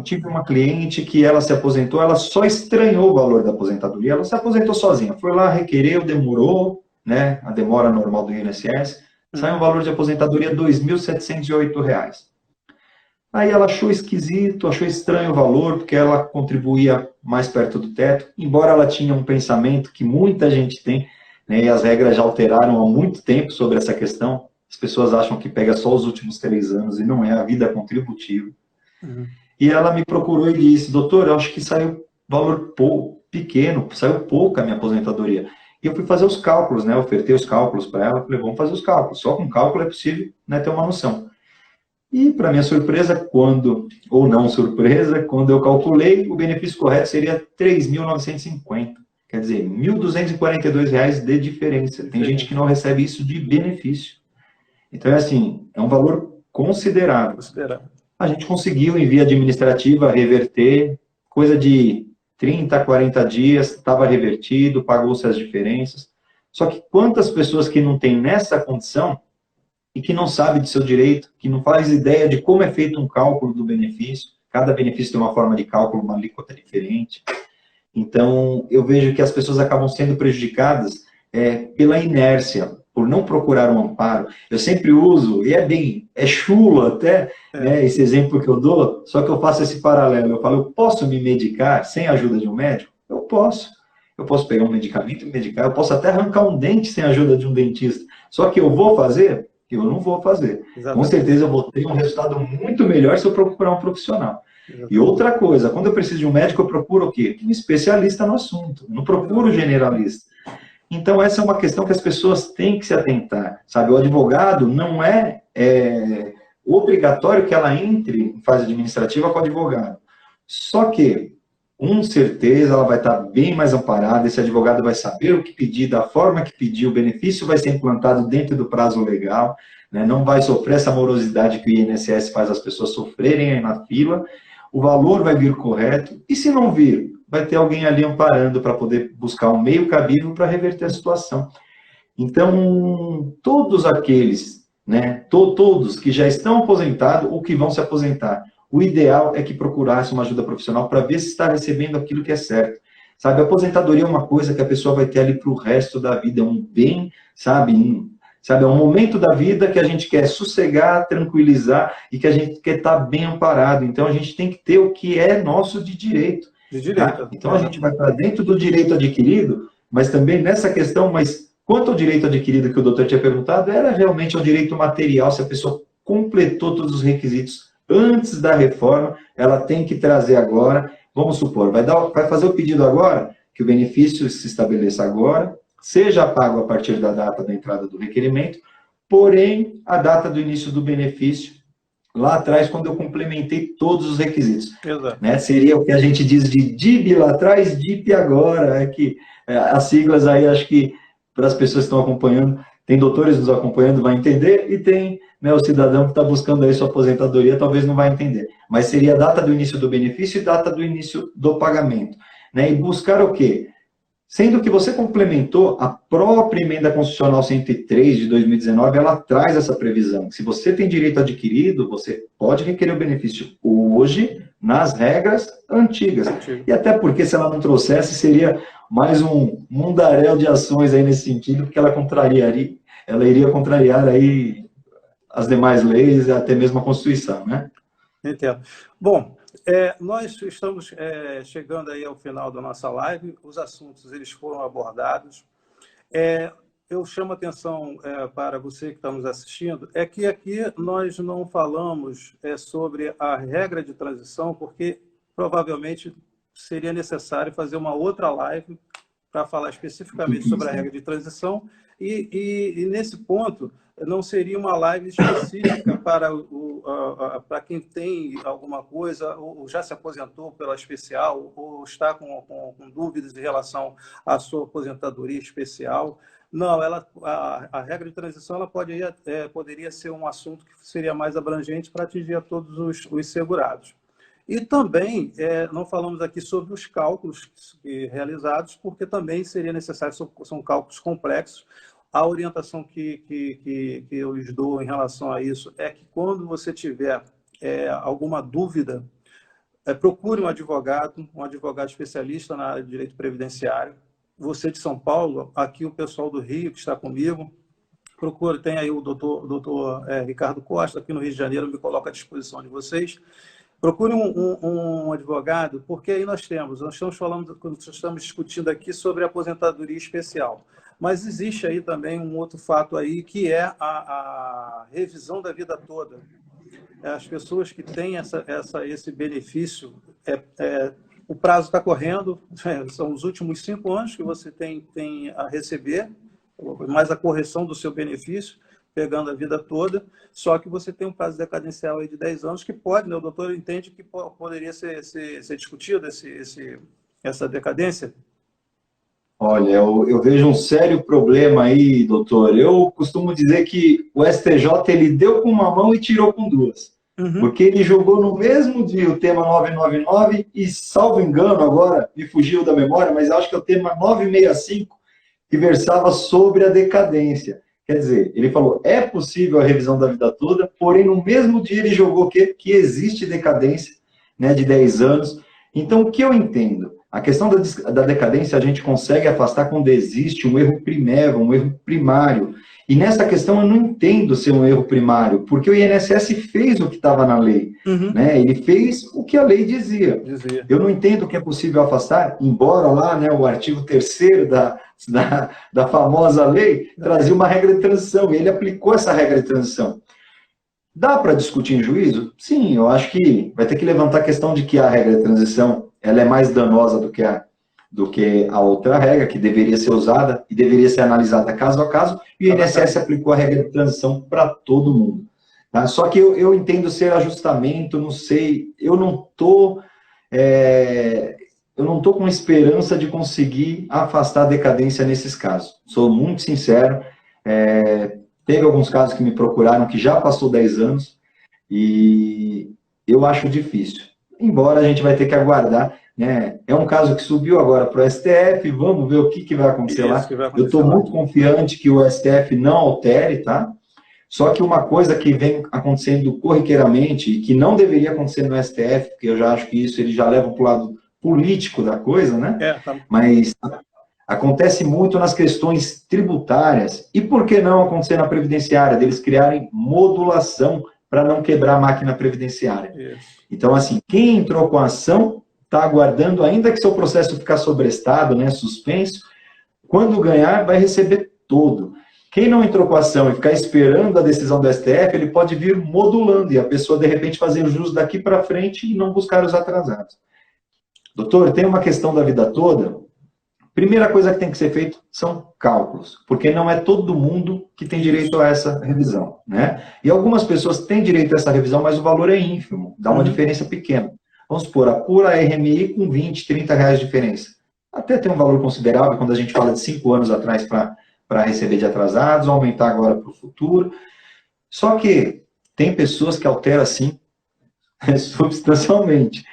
Tive uma cliente que ela se aposentou, ela só estranhou o valor da aposentadoria, ela se aposentou sozinha, foi lá, requereu, demorou, né, a demora normal do INSS, sai um valor de aposentadoria R$ 2.708. Aí ela achou esquisito, achou estranho o valor, porque ela contribuía mais perto do teto, embora ela tinha um pensamento que muita gente tem, né, e as regras já alteraram há muito tempo sobre essa questão. As pessoas acham que pega só os últimos 3 anos, e não é a vida contributiva. E ela me procurou e disse, doutor, eu acho que saiu valor pequeno, saiu pouco a minha aposentadoria. E eu fui fazer os cálculos, né, ofertei os cálculos para ela, falei, vamos fazer os cálculos, só com cálculo é possível, né, ter uma noção. E, para minha surpresa, quando eu calculei, o benefício correto seria R$ 3.950. Quer dizer, R$ 1.242 de diferença. Tem gente que não recebe isso de benefício. Então, é assim, é um valor considerável. A gente conseguiu, em via administrativa, reverter, coisa de 30, 40 dias, estava revertido, pagou-se as diferenças. Só que quantas pessoas que não têm nessa condição e que não sabe de seu direito, que não faz ideia de como é feito um cálculo do benefício, cada benefício tem uma forma de cálculo, uma alíquota diferente. Então, eu vejo que as pessoas acabam sendo prejudicadas pela inércia, por não procurar um amparo. Eu sempre uso, e é chulo até, né, esse exemplo que eu dou, só que eu faço esse paralelo. Eu falo, eu posso me medicar sem a ajuda de um médico? Eu posso. Eu posso pegar um medicamento e me medicar, eu posso até arrancar um dente sem a ajuda de um dentista. Só que eu vou fazer? Eu não vou fazer. Exatamente. Com certeza eu vou ter um resultado muito melhor se eu procurar um profissional. E outra coisa, quando eu preciso de um médico, eu procuro o quê? Um especialista no assunto, não procuro generalista. Então, essa é uma questão que as pessoas têm que se atentar, sabe? O advogado não é obrigatório que ela entre em fase administrativa com o advogado. Só que, com certeza, ela vai estar bem mais amparada, esse advogado vai saber o que pedir, da forma que pedir, o benefício vai ser implantado dentro do prazo legal, né? Não vai sofrer essa morosidade que o INSS faz as pessoas sofrerem aí na fila, o valor vai vir correto, e se não vir, vai ter alguém ali amparando para poder buscar um meio cabível para reverter a situação. Então, todos aqueles, né, todos que já estão aposentados ou que vão se aposentar, o ideal é que procurasse uma ajuda profissional para ver se está recebendo aquilo que é certo. Sabe, a aposentadoria é uma coisa que a pessoa vai ter ali para o resto da vida, é um bem, sabe, é um momento da vida que a gente quer sossegar, tranquilizar e que a gente quer estar bem amparado. Então, a gente tem que ter o que é nosso de direito. De direito. Tá? Então, a gente vai para dentro do direito adquirido, mas também nessa questão, mas quanto ao direito adquirido que o doutor tinha perguntado, era realmente o direito material, se a pessoa completou todos os requisitos antes da reforma, ela tem que trazer agora, vamos supor, vai fazer o pedido agora, que o benefício se estabeleça agora, seja pago a partir da data da entrada do requerimento, porém, a data do início do benefício, lá atrás, quando eu complementei todos os requisitos. Né? Seria o que a gente diz de DIB lá atrás, DIP agora, as siglas aí, acho que para as pessoas que estão acompanhando, tem doutores nos acompanhando, vai entender, e tem, né, o cidadão que está buscando aí sua aposentadoria, talvez não vai entender. Mas seria a data do início do benefício e data do início do pagamento. Né? E buscar o quê? Sendo que você complementou a própria Emenda Constitucional 103 de 2019, ela traz essa previsão. Se você tem direito adquirido, você pode requerer o benefício hoje, nas regras antigas. E até porque, se ela não trouxesse, seria mais um mundaréu de ações aí nesse sentido, porque ela iria contrariar aí as demais leis, até mesmo a Constituição, né? Entendo. Bom, nós estamos chegando aí ao final da nossa live, os assuntos eles foram abordados. Eu chamo a atenção para você que está nos assistindo, é que aqui nós não falamos sobre a regra de transição, porque provavelmente seria necessário fazer uma outra live para falar especificamente sobre a regra de transição, e nesse ponto não seria uma live específica para quem tem alguma coisa, ou já se aposentou pela especial, ou está com dúvidas em relação à sua aposentadoria especial. Não, a regra de transição ela poderia ser um assunto que seria mais abrangente para atingir a todos os segurados. E também não falamos aqui sobre os cálculos realizados, porque também seria necessário, são cálculos complexos. A orientação que eu lhes dou em relação a isso é que quando você tiver alguma dúvida, procure um advogado especialista na área de direito previdenciário. Você de São Paulo, aqui o pessoal do Rio que está comigo, tem aí o doutor Ricardo Costa, aqui no Rio de Janeiro, me coloco à disposição de vocês. Procure um advogado, porque aí nós estamos discutindo aqui sobre aposentadoria especial. Mas existe aí também um outro fato aí, que é a revisão da vida toda. As pessoas que têm esse benefício, o prazo está correndo, são os últimos 5 anos que você tem a receber, mais a correção do seu benefício, pegando a vida toda, só que você tem um prazo decadencial aí de 10 anos, que pode, né, o doutor entende que poderia ser discutido essa decadência? Olha, eu vejo um sério problema aí, doutor. Eu costumo dizer que o STJ ele deu com uma mão e tirou com duas. Porque ele jogou no mesmo dia o tema 999 e, salvo engano, agora me fugiu da memória, mas acho que é o tema 965, que versava sobre a decadência. Quer dizer, ele falou, é possível a revisão da vida toda, porém, no mesmo dia ele jogou que existe decadência, né, de 10 anos. Então, o que eu entendo? A questão da decadência a gente consegue afastar quando existe um erro primário, um erro primário. E nessa questão eu não entendo ser um erro primário, porque o INSS fez o que estava na lei. Né? Ele fez o que a lei dizia. Eu não entendo que é possível afastar, embora lá, né, o artigo 3º da famosa lei trazia uma regra de transição, e ele aplicou essa regra de transição. Dá para discutir em juízo? Sim, eu acho que vai ter que levantar a questão de que a regra de transição ela é mais danosa do que a outra regra, que deveria ser usada e deveria ser analisada caso a caso, e o INSS aplicou a regra de transição para todo mundo. Tá? Só que eu entendo ser ajustamento, não sei, eu não estou com esperança de conseguir afastar a decadência nesses casos. Sou muito sincero, teve alguns casos que me procuraram que já passou 10 anos, e eu acho difícil. Embora a gente vai ter que aguardar, né? É um caso que subiu agora para o STF, vamos ver o que vai acontecer lá. Eu estou muito confiante que o STF não altere, tá? Só que uma coisa que vem acontecendo corriqueiramente, e que não deveria acontecer no STF, porque eu já acho que isso ele já leva para o lado político da coisa, né? Mas acontece muito nas questões tributárias. E por que não acontecer na previdenciária? Deles criarem modulação para não quebrar a máquina previdenciária. Então, assim, quem entrou com a ação está aguardando, ainda que seu processo ficar sobrestado, né, suspenso, quando ganhar, vai receber todo. Quem não entrou com a ação e ficar esperando a decisão do STF, ele pode vir modulando, e a pessoa, de repente, fazer jus daqui para frente e não buscar os atrasados. Doutor, tem uma questão da vida toda. Primeira coisa que tem que ser feito são cálculos, porque não é todo mundo que tem direito a essa revisão, né? E algumas pessoas têm direito a essa revisão, mas o valor é ínfimo, dá uma diferença pequena. Vamos supor, a pura RMI com 20, 30 reais de diferença. Até tem um valor considerável quando a gente fala de 5 anos atrás para receber de atrasados, aumentar agora para o futuro. Só que tem pessoas que alteram assim substancialmente.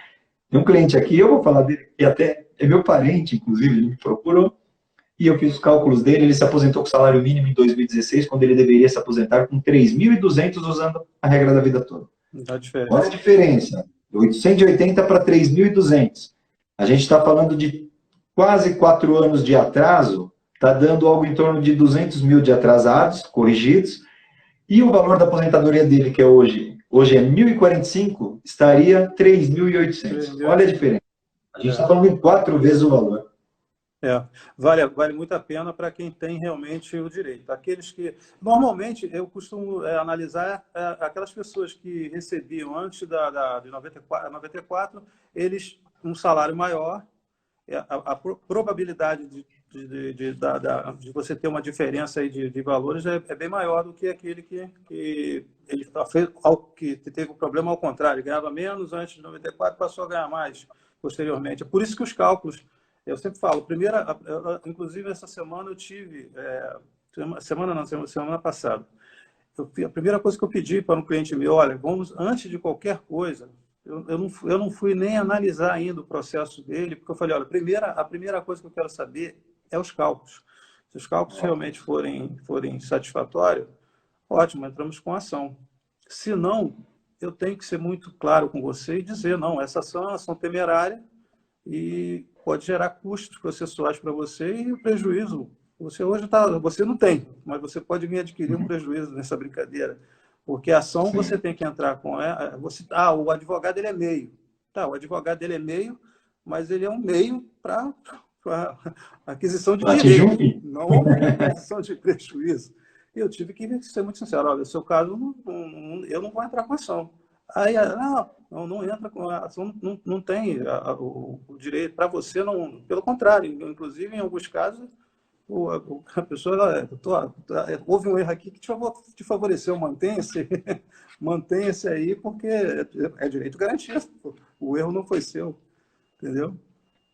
Tem um cliente aqui, eu vou falar dele, que até é meu parente, inclusive, ele me procurou, e eu fiz os cálculos dele, ele se aposentou com salário mínimo em 2016, quando ele deveria se aposentar com 3.200 usando a regra da vida toda. Olha a diferença, 880 para 3.200. A gente está falando de quase 4 anos de atraso, está dando algo em torno de 200 mil de atrasados, corrigidos, e o valor da aposentadoria dele, que é hoje é 1.045, estaria 3.800. Olha a diferença. A gente está falando em 4 vezes o valor. Vale muito a pena para quem tem realmente o direito. Aqueles que... Normalmente, eu costumo analisar aquelas pessoas que recebiam antes de 94, eles um salário maior, a probabilidade de você ter uma diferença aí de valores é bem maior do que aquele que teve o problema ao contrário, ganhava menos antes de 94, passou a ganhar mais posteriormente. É por isso que os cálculos, eu sempre falo, inclusive essa semana eu tive, semana passada, a primeira coisa que eu pedi para um cliente meu, olha, vamos, antes de qualquer coisa, eu não fui nem analisar ainda o processo dele, porque eu falei, olha, a primeira coisa que eu quero saber é os cálculos. Se os cálculos realmente forem satisfatórios, ótimo, entramos com ação. Se não, eu tenho que ser muito claro com você e dizer, não, essa ação é uma ação temerária e pode gerar custos processuais para você e o prejuízo. Você não tem, mas você pode vir adquirir um prejuízo nessa brincadeira. Porque a ação você tem que entrar com ela. O advogado ele é meio. Tá, o advogado ele é meio, mas ele é um meio para aquisição de direito, não aquisição de prejuízo. E eu tive que ser muito sincero. Olha, no seu caso, eu não vou entrar com ação. Aí, não entra com a ação, não tem o direito. Para você, não. Pelo contrário, inclusive, em alguns casos, a pessoa, houve um erro aqui que te favoreceu, mantenha-se aí, porque é direito garantido. O erro não foi seu, entendeu?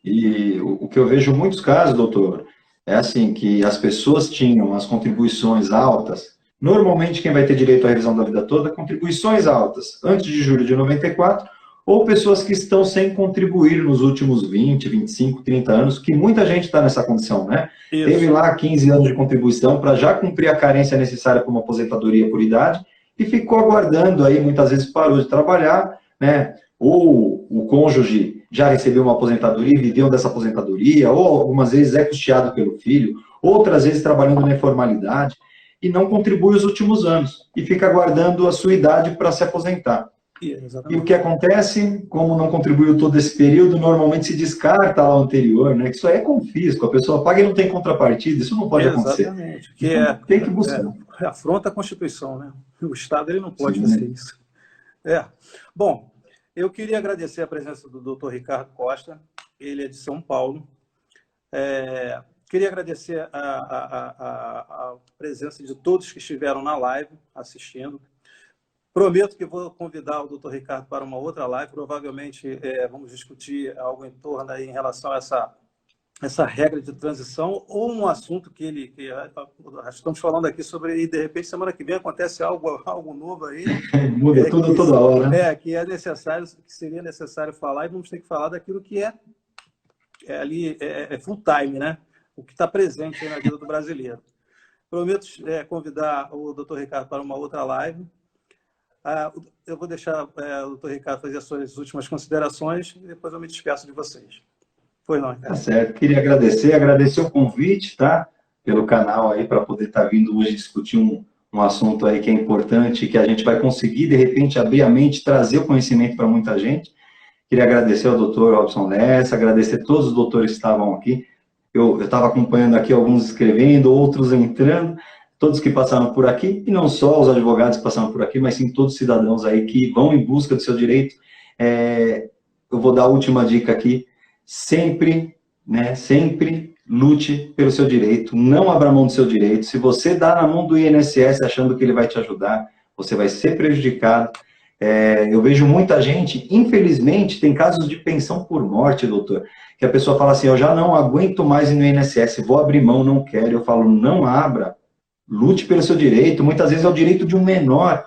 E o que eu vejo em muitos casos, doutor, é assim, que as pessoas tinham as contribuições altas. Normalmente, quem vai ter direito à revisão da vida toda, contribuições altas, antes de julho de 94, ou pessoas que estão sem contribuir nos últimos 20, 25, 30 anos, que muita gente está nessa condição, né? Isso. Teve lá 15 anos de contribuição para já cumprir a carência necessária para uma aposentadoria por idade e ficou aguardando aí, muitas vezes parou de trabalhar, né? Ou o cônjuge já recebeu uma aposentadoria e viviam dessa aposentadoria, ou algumas vezes é custeado pelo filho, outras vezes trabalhando na informalidade, e não contribui os últimos anos, e fica aguardando a sua idade para se aposentar. E o que acontece, como não contribuiu todo esse período, normalmente se descarta lá o anterior, né? Isso aí é confisco, a pessoa paga e não tem contrapartida, isso não pode acontecer. Exatamente. Que então, tem que buscar. Afronta a Constituição, né? O Estado ele não pode Sim, fazer isso. Bom, eu queria agradecer a presença do Dr. Ricardo Costa, ele é de São Paulo. Queria agradecer a presença de todos que estiveram na live assistindo. Prometo que vou convidar o Dr. Ricardo para uma outra live. Provavelmente vamos discutir algo em torno aí em relação a essa regra de transição ou um assunto que estamos falando aqui sobre, e de repente semana que vem acontece algo novo aí. Muda tudo toda hora. Que é necessário, que seria necessário falar, e vamos ter que falar daquilo que é full time, né? O que está presente aí na vida do brasileiro. Prometo convidar o Dr. Ricardo para uma outra live. Eu vou deixar o Dr. Ricardo fazer as suas últimas considerações e depois eu me despeço de vocês. Pois não, Ricardo. Tá certo. Queria agradecer o convite, tá? Pelo canal aí, para poder estar vindo hoje discutir um assunto aí que é importante, que a gente vai conseguir, de repente, abrir a mente, trazer o conhecimento para muita gente. Queria agradecer ao doutor Robson Lessa, agradecer a todos os doutores que estavam aqui. Eu estava acompanhando aqui alguns escrevendo, outros entrando, todos que passaram por aqui, e não só os advogados que passaram por aqui, mas sim todos os cidadãos aí que vão em busca do seu direito. Eu vou dar a última dica aqui. Sempre lute pelo seu direito, não abra mão do seu direito. Se você dá na mão do INSS achando que ele vai te ajudar, você vai ser prejudicado. Eu vejo muita gente, infelizmente, tem casos de pensão por morte, doutor, que a pessoa fala assim, eu já não aguento mais ir no INSS, vou abrir mão, não quero. Eu falo, não abra, lute pelo seu direito. Muitas vezes é o direito de um menor.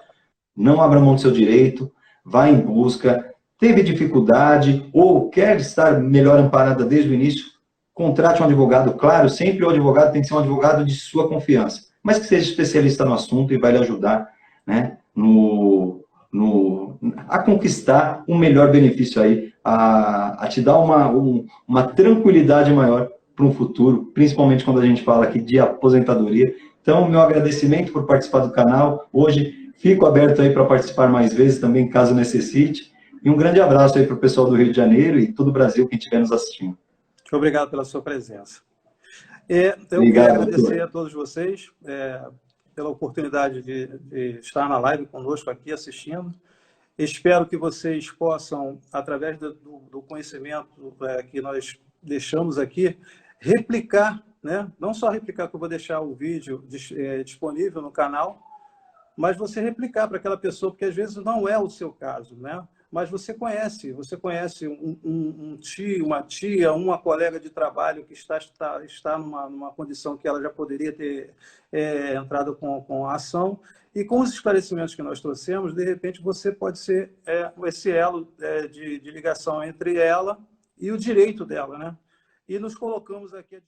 Não abra mão do seu direito, vá em busca. Teve dificuldade ou quer estar melhor amparada desde o início, contrate um advogado. Claro, sempre o advogado tem que ser um advogado de sua confiança, mas que seja especialista no assunto e vai lhe ajudar, né, a conquistar um melhor benefício aí, a te dar uma tranquilidade maior para um futuro, principalmente quando a gente fala aqui de aposentadoria. Então, meu agradecimento por participar do canal. Hoje, fico aberto aí para participar mais vezes também, caso necessite. E um grande abraço aí para o pessoal do Rio de Janeiro e todo o Brasil que estiver nos assistindo. Obrigado pela sua presença. Eu quero agradecer a todos vocês pela oportunidade de estar na live conosco aqui assistindo. Espero que vocês possam, através do conhecimento que nós deixamos aqui, replicar, né? Não só replicar, que eu vou deixar o vídeo disponível no canal, mas você replicar para aquela pessoa, porque às vezes não é o seu caso, né? Mas você conhece um tio, uma tia, uma colega de trabalho que está numa condição que ela já poderia ter entrado com a ação, e com os esclarecimentos que nós trouxemos, de repente você pode ser esse elo de ligação entre ela e o direito dela, né? E nos colocamos aqui...